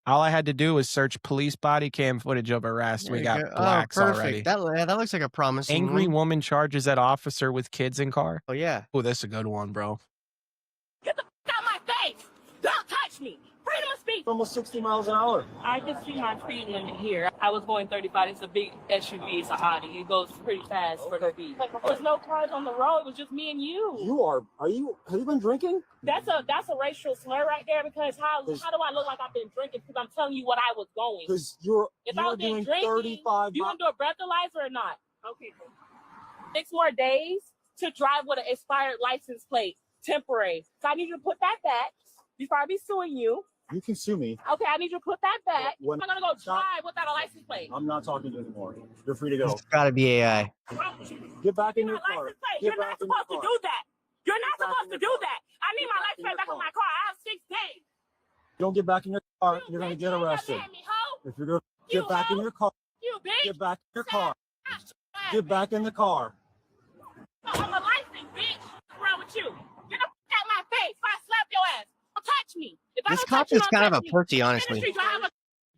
All I had to do was search police body cam footage of arrest. We got blacks already. That looks like a promising Angry one. woman charges at officer with kids in car. Oh, yeah. Oh, that's a good one, bro. Get the f out of my face! Don't touch me! Freedom of speech! Almost 60 miles an hour. I can see my speed limit here. I was going 35. It's a big SUV. It's a Audi. It goes pretty fast for the speed. There's no cars on the road. It was just me and you. Have you been drinking? That's a racial slur right there, because how do I look like I've been drinking? Because I'm telling you what I was going. Because if I was doing drinking, 35 you want to do a breathalyzer or not? Okay. 6 more days to drive with an expired license plate. temporary. So I need you to put that back before I be suing you. You can sue me. Okay, I need you to put that back. When- I'm gonna go drive without a license plate. I'm not talking to you anymore. You're free to go. It's gotta be AI. Get back in your My car. license plate. Get You're not back in your supposed to car. do that. You're not Get back supposed in to your do car. that. I need my license plate back on my car. I have 6 days. You don't get back in your car, you're gonna bitch, get you ain't gonna arrested. let me, hoe. If you're gonna You get back in hoe. your car, You bitch. get back in your car. Get Get back in the car. I'm a license, bitch. What's wrong with you? Get the f out my face. If I slap your ass, don't touch me. If I This don't cop touch you, is don't kind of touch a me. pussy, In the honestly. street, do I have a...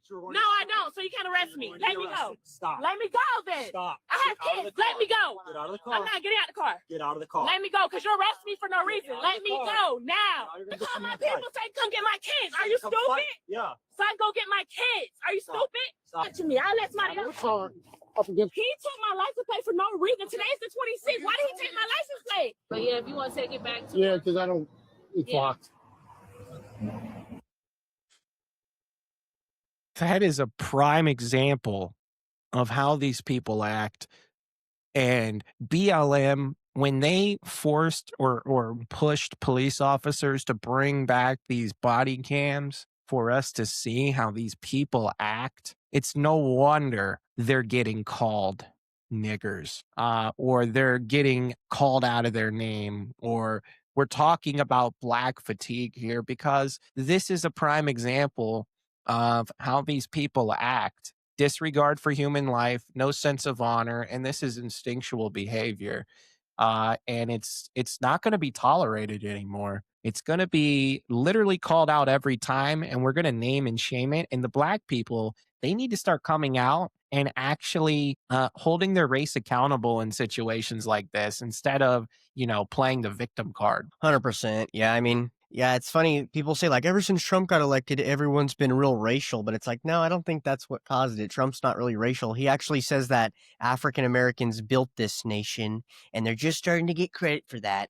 No, I don't. So you can't arrest me. Let me go. Stop. Let me go then. Stop. I have Get out of kids. the Let car. me go. Get out of the I'm car. not getting out the car. Get out of the car. Let me go, because you arrest me for no reason. out of Let the me car. go now. Now you're gonna Because get my in a fight. people say, come get my kids. Are you Come stupid? fight. Yeah. Son, go get my kids. Are you Stop. stupid? Stop. Touching me. I let somebody else. He took my license plate for no reason. Today's the 26th. Why did he take my license plate? But yeah, if you want to take it back to Yeah, because I don't. It's Yeah. locked. That is a prime example of how these people act. And BLM, when they forced or pushed police officers to bring back these body cams for us to see how these people act, it's no wonder they're getting called niggers, or they're getting called out of their name, or we're talking about black fatigue here, because this is a prime example of how these people act. Disregard for human life, no sense of honor, and this is instinctual behavior. And it's not going to be tolerated anymore. It's going to be literally called out every time, and we're going to name and shame it. And the black people, they need to start coming out and actually holding their race accountable in situations like this, instead of, playing the victim card. 100%. Yeah, I mean, yeah, it's funny. People say, like, ever since Trump got elected, everyone's been real racial. But it's like, no, I don't think that's what caused it. Trump's not really racial. He actually says that African Americans built this nation, and they're just starting to get credit for that.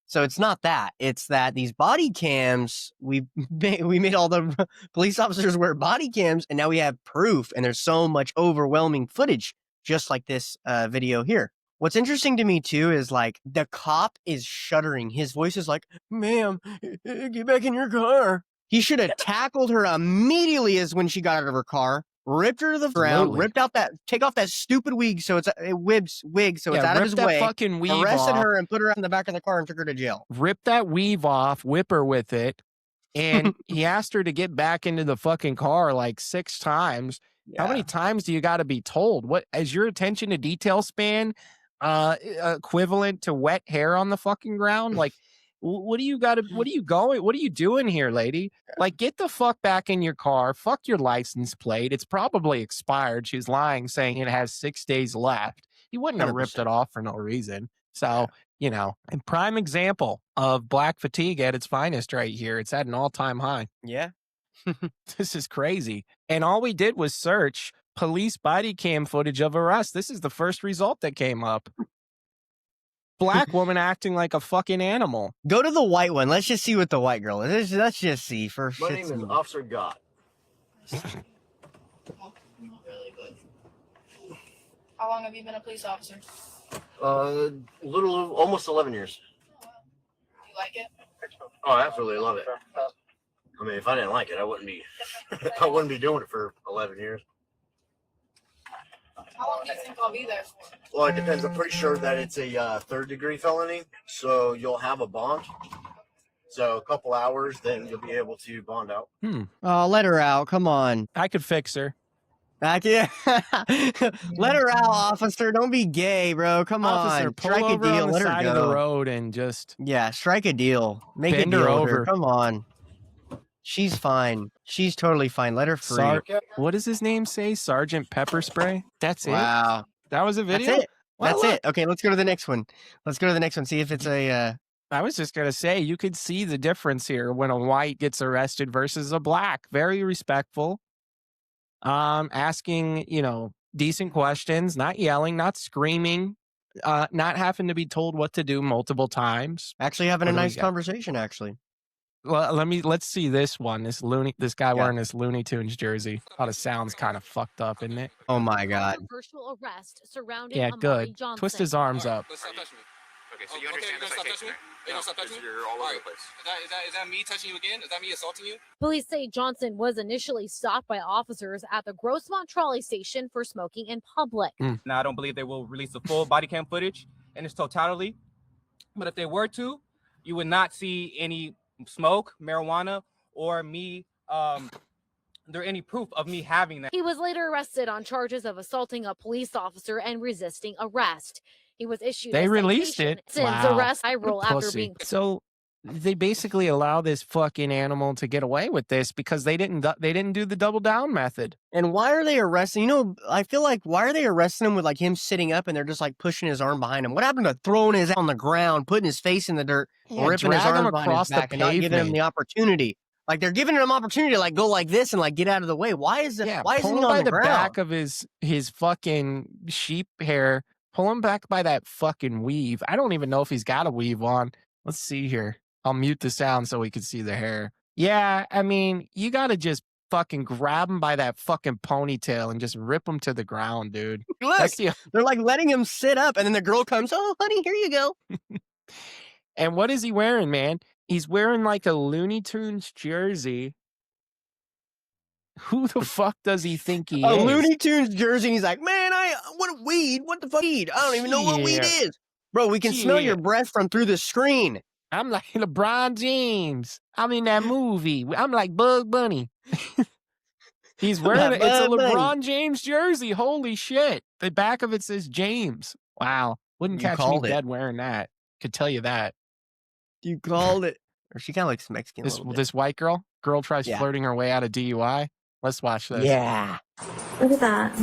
So it's not that. It's that these body cams, we made all the police officers wear body cams, and now we have proof. And there's so much overwhelming footage, just like this video here. What's interesting to me, too, is, like, the cop is shuddering. His voice is like, ma'am, get back in your car. He should have tackled her immediately as when she got out of her car, ripped her to the ground, Absolutely. take off that stupid wig so it's wig so it's out of rip his that way, fucking weave arrested off, her and put her in the back of the car and took her to jail. rip that weave off, whip her with it. And he asked her to get back into the fucking car like 6 times. How many times do you got to be told? What is your attention to detail span equivalent to wet hair on the fucking ground? Like, what do you doing here, lady? Like, get the fuck back in your car. Fuck your license plate. It's probably expired. She's lying, saying it has 6 days left. He wouldn't have ripped it off for no reason. So, and prime example of black fatigue at its finest right here. It's at an all-time high. Yeah. This is crazy. And all we did was search police body cam footage of arrest. This is the first result that came up. Black woman acting like a fucking animal. Go to the white one. Let's just see what the white girl is. Let's just see. For My name is Officer God. How long have you been a police officer? Almost 11 years. Do you like it? Oh, I absolutely love it. I mean, if I didn't like it, I wouldn't be, I wouldn't be doing it for 11 years. How long do you think I'll be there for? Well, it depends. I'm pretty sure that it's a 3rd-degree felony, so you'll have a bond. So a couple hours, then you'll be able to bond out. Oh, let her out. Come on. I could fix her. Let her out, officer. Don't be gay, bro. Come Officer, on. pull Strike a over deal. on the Let her side go. of the road and just Strike a deal. Make bend a her deal with over. her. Come on. She's fine. She's totally fine. Let her free. What does his name say? Sergeant Pepper Spray? That's it? Wow. That was a video? That's it. Well, That's look. it. Okay, let's go to the next one. See if it's a... I was just going to say, you could see the difference here when a white gets arrested versus a black. Very respectful. Asking, decent questions, not yelling, not screaming, not having to be told what to do multiple times. Actually having What a do we nice got? Conversation, actually. Well, let's see this one. This guy wearing this Looney Tunes jersey. Oh, the sound's kind of fucked up, isn't it? Oh my God. Controversial arrest surrounding Yeah, Amari good. Johnson. Twist his arms up. Let's not touch me. Okay, so you understand the citation, right? You gonna stop touching me? You're all over the place. Is that me touching you again? Is that me assaulting you? Police say Johnson was initially stopped by officers at the Grossmont trolley station for smoking in public. Now, I don't believe they will release the full body cam footage in its totality, but if they were to, you would not see any smoke, marijuana, or me, there any proof of me having that. He was later arrested on charges of assaulting a police officer and resisting arrest. He was issued They a released citation it. since Wow. arrest viral What after pussy. being So they basically allow this fucking animal to get away with this because they didn't do the double down method. And why are they arresting? You know, I feel like why are they arresting him with like him sitting up and they're just like pushing his arm behind him? What happened to throwing his on the ground, putting his face in the dirt, Yeah, ripping his drag him arm behind across his the back, and not giving him pavement. the opportunity? Like they're giving him opportunity to like go like this and like get out of the way. Why is it? Yeah, Why isn't pull he him on by the the ground? back of his fucking sheep hair. Pull him back by that fucking weave. I don't even know if he's got a weave on. Let's see here. I'll mute the sound so we can see the hair. Yeah, I mean, you got to just fucking grab him by that fucking ponytail and just rip him to the ground, dude. Look, That's the they're like letting him sit up, and then the girl comes. Oh, honey, here you go. And what is he wearing, man? He's wearing like a Looney Tunes jersey. Who the fuck does he think he A is? Looney Tunes jersey. And he's like, man, what weed? What the fuck weed? I don't even know what weed Shit. is, bro. We can smell your Shit. breath from through the screen. I'm like LeBron James. I'm in that movie. I'm like Bug Bunny. He's wearing it. It's a Bug Bunny. LeBron James jersey. Holy shit. The back of it says James. Wow. Wouldn't You catch me called it. dead wearing that. Could tell you that. You called it. Or she kind of looks Mexican. This white girl tries Yeah. flirting her way out of DUI. Let's watch this. Yeah. Look at that.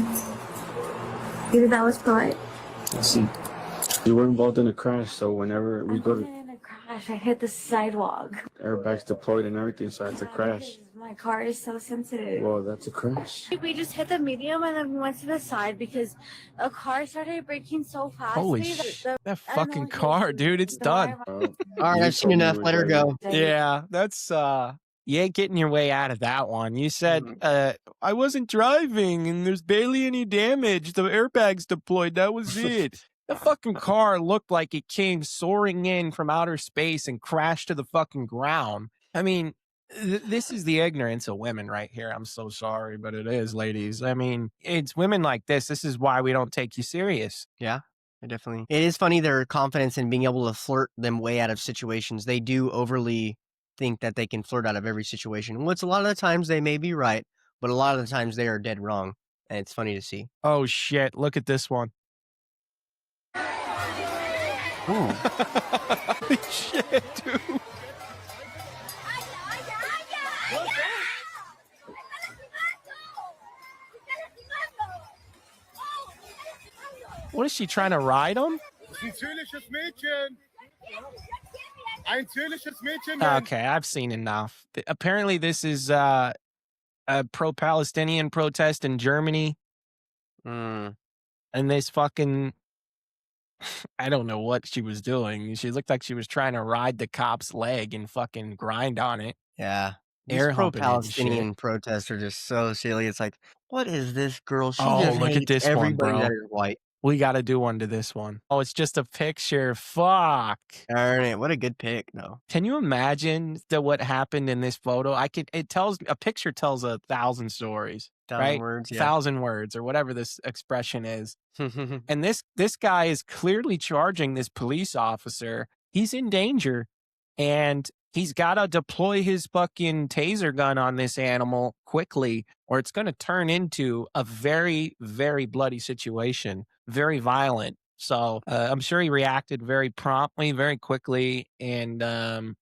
You think that was polite? See, you were involved in a crash, so whenever we go to In a crash, I hit the sidewalk. airbags deployed and everything, so that's a crash. My car is so sensitive. Well, that's a crash. We just hit the medium and then we went to the side because a car started braking so fast. Holy shit. That fucking car, dude. It's done. All right, I've seen enough. Let her go. Yeah, that's you ain't getting your way out of that one. You said I wasn't driving and there's barely any damage. The airbags deployed. That was it. The fucking car looked like it came soaring in from outer space and crashed to the fucking ground. I mean, this is the ignorance of women right here. I'm so sorry, but it is, ladies. I mean, it's women like this. This is why we don't take you serious. Yeah, definitely. It is funny their confidence in being able to flirt them way out of situations. They do overly think that they can flirt out of every situation. Which a lot of the times they may be right, but a lot of the times they are dead wrong. And it's funny to see. Oh, shit. Look at this one. Oh. Shit, dude. What is she trying to ride him? Okay, I've seen enough. Apparently, this is a pro-Palestinian protest in Germany. And this fucking... I don't know what she was doing. She looked like she was trying to ride the cop's leg and fucking grind on it. Yeah. Air These humping and pro-Palestinian shit. protests are just so silly. It's like, what is this girl? She Oh, just look at hates this one, everybody bro. that is white. We got to do one to this one. Oh, it's just a picture. Fuck. Darn it. What a good pick, though. Can you imagine what happened in this photo? A picture tells 1,000 stories. 1,000 right? words, yeah. 1,000 words or whatever this expression is. And this guy is clearly charging this police officer. He's in danger and he's got to deploy his fucking taser gun on this animal quickly or it's going to turn into a very, very bloody situation, very violent. So I'm sure he reacted very promptly, very quickly, and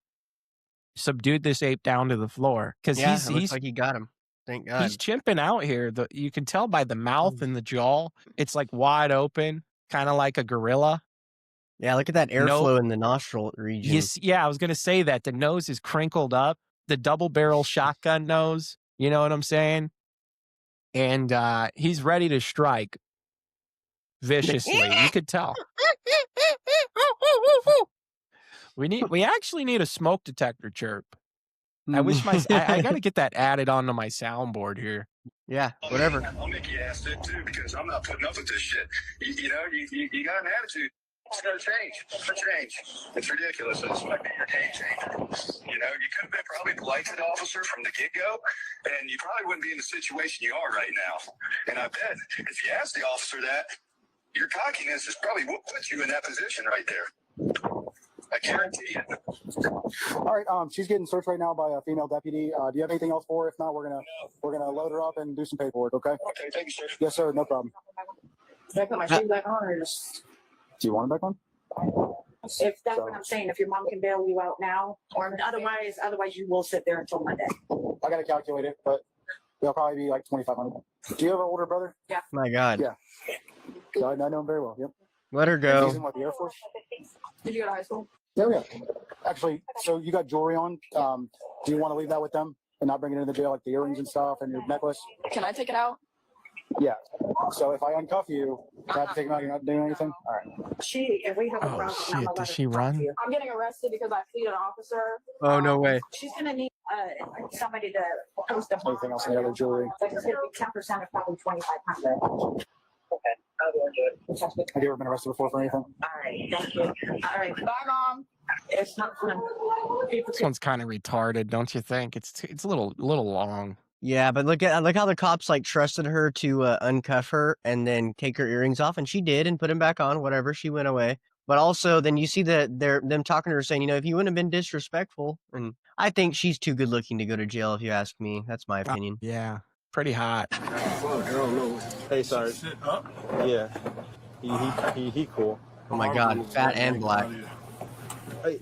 subdued this ape down to the floor. Because Yeah, he's it looks like he got him. Thank God. He's chimping out here. You can tell by the mouth and the jaw. It's like wide open, kind of like a gorilla. Yeah, look at that airflow in the nostril region. Yeah, I was going to say that. The nose is crinkled up. The double barrel shotgun nose. You know what I'm saying? And he's ready to strike viciously. You could tell. We actually need a smoke detector chirp. I wish I got to get that added onto my soundboard here. Yeah, whatever. I'll make you ask it too because I'm not putting up with this shit. You know, you got an attitude. It's going to change. It's going to change. It's ridiculous. This might be your game changer. You know, you could have been probably polite to the officer from the get-go, and you probably wouldn't be in the situation you are right now. And I bet if you ask the officer that, your cockiness is probably what put you in that position right there. I guarantee you. All right. She's getting searched right now by a female deputy. Do you have anything else for her? If not, we're gonna load her up and do some paperwork. Okay. Okay. Thank you, sir. Yes, sir. No problem. Should I put my shoes back on or just? Do you want it back on? If that's what I'm saying, if your mom can bail you out now, or otherwise you will sit there until Monday. I gotta calculate it, but it'll probably be like $2,500. Do you have an older brother? Yeah. My God. Yeah. So I know him very well. Yep. Let her He's in go. the Air Force. Did you go to high school? Oh yeah. Actually, so you got jewelry on. Do you want to leave that with them and not bring it into the jail, like the earrings and stuff and your necklace? Can I take it out? Yeah. So if I uncuff you, I have to take them out. You're not doing anything. All right. If we have a problem, Oh, I'm shit. gonna let Does her she talk run? to you. I'm getting arrested because I fleed an officer. Oh, no way. She's gonna need somebody to post a bond. Anything else in the other jewelry? Like it's gonna be 10% of probably 2,500. Okay. I'll do it. Have you ever been arrested before for anything? All right. Thank you. All right. Bye, Mom. It's not fun. This one's kind of retarded, don't you think? It's a little long. Yeah, but look how the cops like trusted her to uncuff her and then take her earrings off, and she did and put them back on. Whatever, she went away. But also, then you see that them talking to her saying, if you wouldn't have been disrespectful, and I think she's too good looking to go to jail. If you ask me, that's my opinion. Yeah, pretty hot. Hey, sorry. Yeah. He cool. Oh my God, fat and black.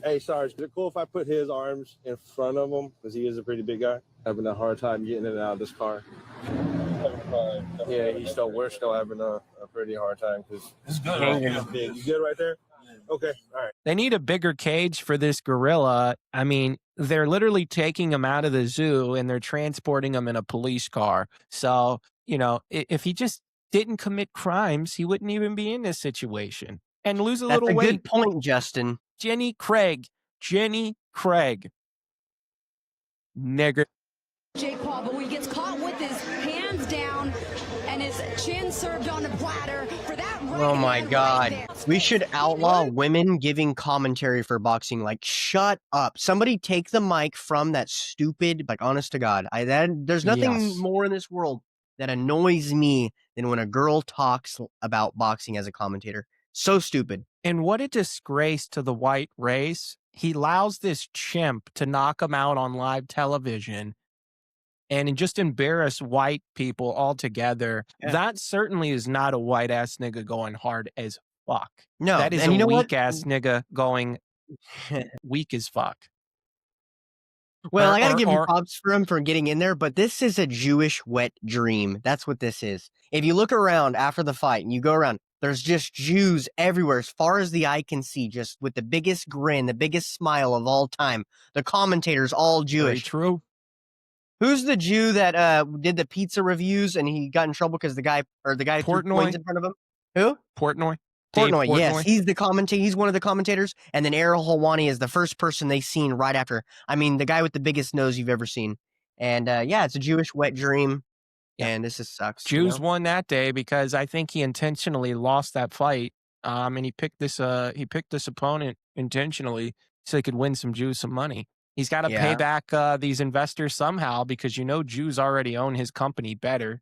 Hey, Sarge, is it cool if I put his arms in front of him? Because he is a pretty big guy. Having a hard time getting in and out of this car. Yeah, we're still having a pretty hard time because it's good. He's big. You good right there? Okay, all right. They need a bigger cage for this gorilla. I mean, they're literally taking him out of the zoo and they're transporting him in a police car. So, if he just didn't commit crimes, he wouldn't even be in this situation. And lose a little weight. That's a good point, Justin. Jenny Craig. Nigger. Jake Paul, but when he gets caught with his hands down and his chin served on a platter for that right Oh my hand God. right there. We should outlaw women giving commentary for boxing. Like, shut up. Somebody take the mic from that stupid, like, honest to God. There's nothing more in this world that annoys me than when a girl talks about boxing as a commentator. So stupid. And what a disgrace to the white race. He allows this chimp to knock him out on live television and just embarrass white people altogether. Yeah. That certainly is not a white ass nigga going hard as fuck. No, that is and a you know weak what? ass nigga going weak as fuck. Well, I gotta give you props for him for getting in there, but this is a Jewish wet dream. That's what this is. If you look around after the fight and you go around, there's just Jews everywhere, as far as the eye can see, just with the biggest grin, the biggest smile of all time. The commentators all Jewish. Very true. Who's the Jew that did the pizza reviews and he got in trouble because the guy threw coins in front of him? Who? Portnoy. Portnoy, yes. He's the commentator. He's one of the commentators. And then Errol Helwani is the first person they seen right after. I mean, the guy with the biggest nose you've ever seen. And it's a Jewish wet dream. Yeah. And this just sucks. Jews won that day because I think he intentionally lost that fight. And he picked this opponent intentionally so he could win some Jews some money. He's got to pay back these investors somehow because Jews already own his company better.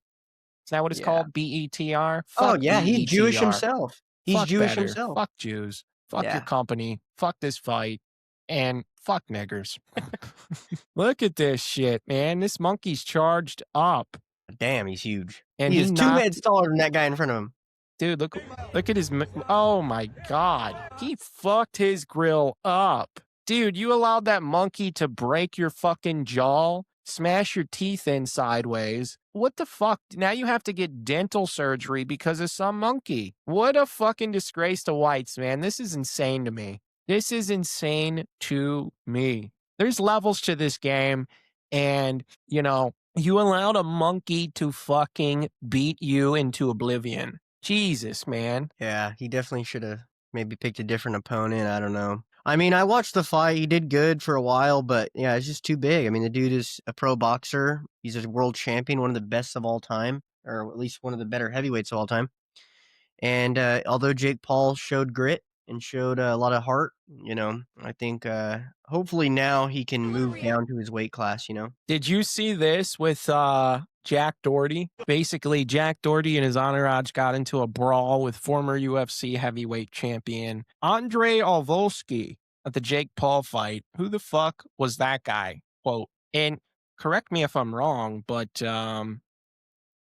Is that what it's called? BETR? Oh, yeah. He's Jewish himself. He's Jewish himself. Fuck Jews. Fuck your company. Fuck this fight. And fuck niggers. Look at this shit, man. This monkey's charged up. Damn, he's huge. And he's 2 heads taller than that guy in front of him. Dude, look at his... Oh, my God. He fucked his grill up. Dude, you allowed that monkey to break your fucking jaw, smash your teeth in sideways. What the fuck? Now you have to get dental surgery because of some monkey. What a fucking disgrace to whites, man. This is insane to me. This is insane to me. There's levels to this game, and, you allowed a monkey to fucking beat you into oblivion. Jesus, man. Yeah, he definitely should have maybe picked a different opponent. I don't know. I mean, I watched the fight. He did good for a while, but yeah, it's just too big. I mean, the dude is a pro boxer. He's a world champion, one of the best of all time, or at least one of the better heavyweights of all time. And although Jake Paul showed grit, and showed a lot of heart. I think hopefully now he can move down to his weight class. Did you see this with Jack Doherty? Basically, Jack Doherty and his entourage got into a brawl with former UFC heavyweight champion Andrei Arlovski at the Jake Paul fight. Who the fuck was that guy? Quote, and correct me if I'm wrong, but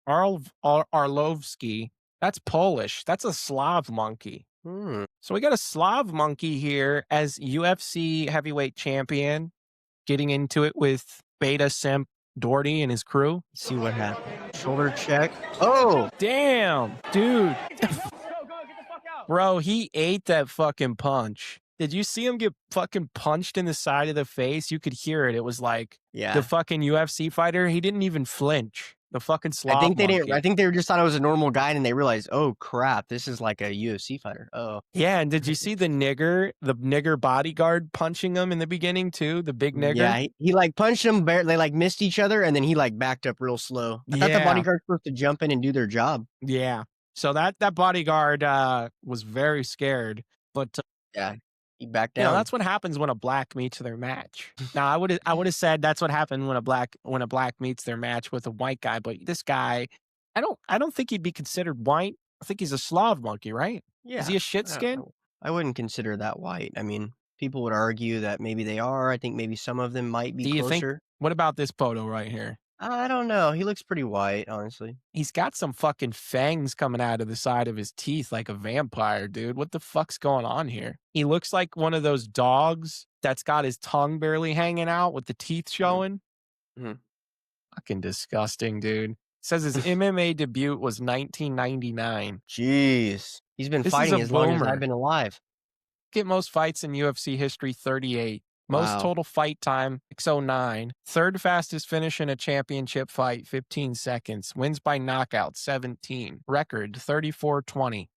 Arlovski, that's Polish. That's a Slav monkey. So we got a Slav monkey here as UFC heavyweight champion getting into it with Beta Simp Doherty and his crew. Let's see what happened. Shoulder check. Oh, damn, dude. Bro, he ate that fucking punch. Did you see him get fucking punched in the side of the face? You could hear it. It was like the fucking UFC fighter. He didn't even flinch. The fucking Slav I think they monkey. didn't. I think they just thought it was a normal guy, and they realized, oh crap, this is like a UFC fighter. Oh, yeah. And did you see the nigger bodyguard punching him in the beginning too? The big nigger. yeah. He like punched him. They like missed each other, and then he like backed up real slow. I thought the bodyguard's supposed to jump in and do their job. Yeah. So that bodyguard was very scared, but yeah, he backed down. That's what happens when a black meets their match. Now I would have said that's what happened when a black meets their match with a white guy, but this guy, I don't think he'd be considered white. I think he's a Slav monkey, right? Yeah. Is he a shit skin? I wouldn't consider that white. I mean, people would argue that maybe they are. I think maybe some of them might be closer. What about this photo right here? I don't know. He looks pretty white, honestly. He's got some fucking fangs coming out of the side of his teeth like a vampire, dude. What the fuck's going on here? He looks like one of those dogs that's got his tongue barely hanging out with the teeth showing. Fucking disgusting, dude. It says his MMA debut was 1999. Jeez. He's been fighting as long as I've been alive. Get most fights in UFC history, 38. Most total fight time, 609. Third fastest finish in a championship fight, 15 seconds. Wins by knockout, 17. Record, 34-20.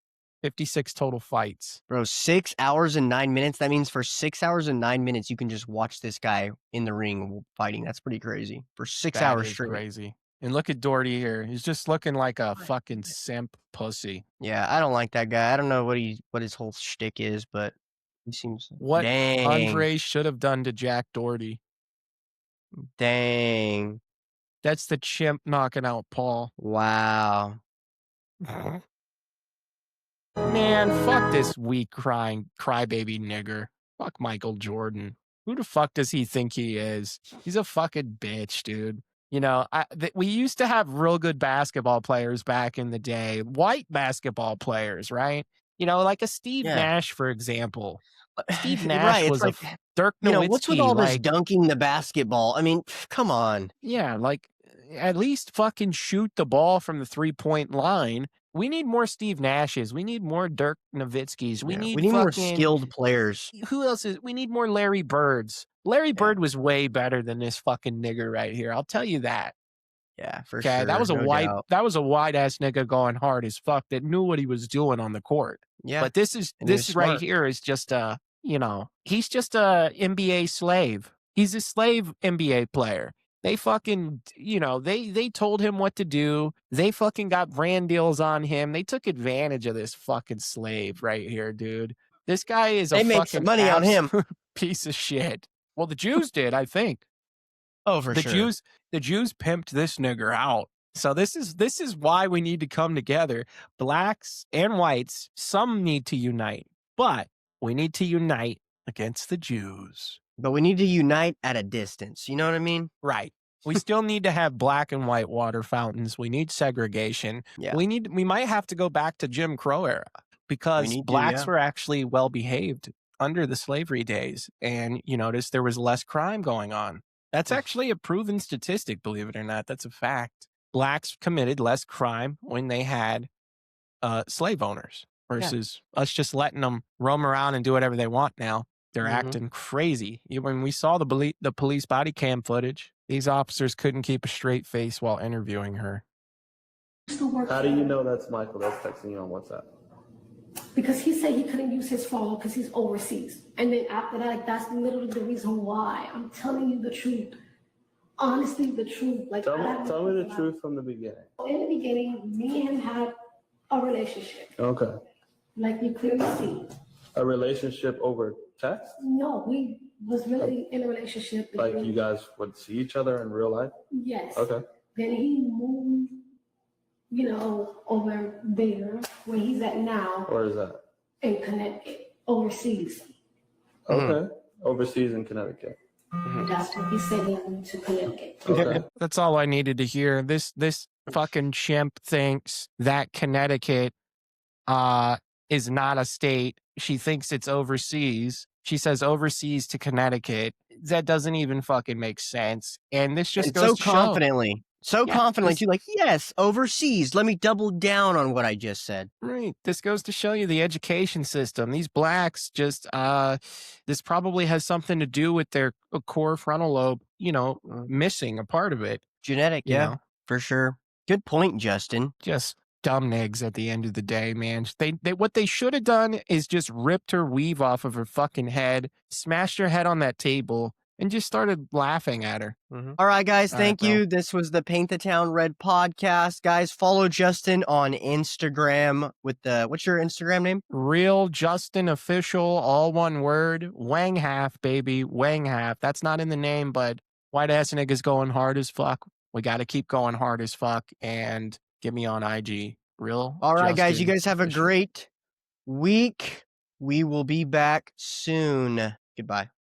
56 total fights. Bro, 6 hours and 9 minutes. That means for 6 hours and 9 minutes, you can just watch this guy in the ring fighting. That's pretty crazy. For 6 hours straight. Crazy. And look at Doherty here. He's just looking like a fucking simp pussy. Yeah, I don't like that guy. I don't know what his whole shtick is, but he seems what Andre should have done to Jack Doherty. Dang. That's the chimp knocking out Paul. Wow. Man, fuck this weak crybaby nigger. Fuck Michael Jordan. Who the fuck does he think he is? He's a fucking bitch, dude. We used to have real good basketball players back in the day. White basketball players, right? Like a Steve Nash, for example. Steve Nash was like, a Dirk Nowitzki. What's with all this dunking the basketball? I mean, come on. Yeah, at least fucking shoot the ball from the 3-point line. We need more Steve Nashes. We need more Dirk Nowitzkis. We need more skilled players. Who else we need more Larry Birds. Larry Bird was way better than this fucking nigger right here. I'll tell you that. Yeah, for sure. Okay, that was a white ass nigga going hard as fuck that knew what he was doing on the court. Yeah. But this right here is just he's just a NBA slave. He's a slave NBA player. They fucking, they told him what to do. They fucking got brand deals on him. They took advantage of this fucking slave right here, dude. This guy is they made some money on him. Piece of shit. Well, the Jews did, I think. Oh, for sure. The Jews pimped this nigger out. So this is why we need to come together. Blacks and whites, some need to unite, but we need to unite against the Jews. But we need to unite at a distance. You know what I mean? Right. We still need to have black and white water fountains. We need segregation. Yeah. We might have to go back to Jim Crow era because blacks were actually well behaved under the slavery days. And you notice there was less crime going on. That's actually a proven statistic, believe it or not. That's a fact. Blacks committed less crime when they had slave owners versus us just letting them roam around and do whatever they want now. They're acting crazy. When we saw the police body cam footage, these officers couldn't keep a straight face while interviewing her. How do you know that's Michael that's texting you on WhatsApp? Because he said he couldn't use his phone because he's overseas. And then after that, that's literally the reason why. I'm telling you the truth. Honestly, the truth. Tell me the truth from the beginning. In the beginning, me and him had a relationship. Okay. Like you clearly see. A relationship over text? No, we was really in a relationship. Like you guys would see each other in real life? Yes. Okay. Then he moved, over there where he's at now. Where is that? In Connecticut, overseas. Okay. Overseas in Connecticut. That's what he said, he moved to Connecticut. Okay. That's all I needed to hear. This fucking chimp thinks that Connecticut is not a state. She thinks it's overseas. She says overseas to Connecticut. That doesn't even fucking make sense. And this just And goes so to show. confidently. So Yeah, confidently this- too, like, yes, overseas. Let me double down on what I just said. Right. This goes to show you the education system. These blacks just, this probably has something to do with their core frontal lobe, missing a part of it. Genetic, You yeah, know? for sure. Good point, Justin. Just dumb nigs at the end of the day, man. They what they should have done is just ripped her weave off of her fucking head, smashed her head on that table, and just started laughing at her. All right, guys, All right, thank bro. you. This was the Paint the Town Red podcast. Guys, follow Justin on Instagram with what's your Instagram name? Real Justin Official, all one word. Wang half, baby. Wang half. That's not in the name, but white ass niggas going hard as fuck. We got to keep going hard as fuck and get me on IG. Real. All right, guys, you Justin guys have a Official. great week. We will be back soon. Goodbye.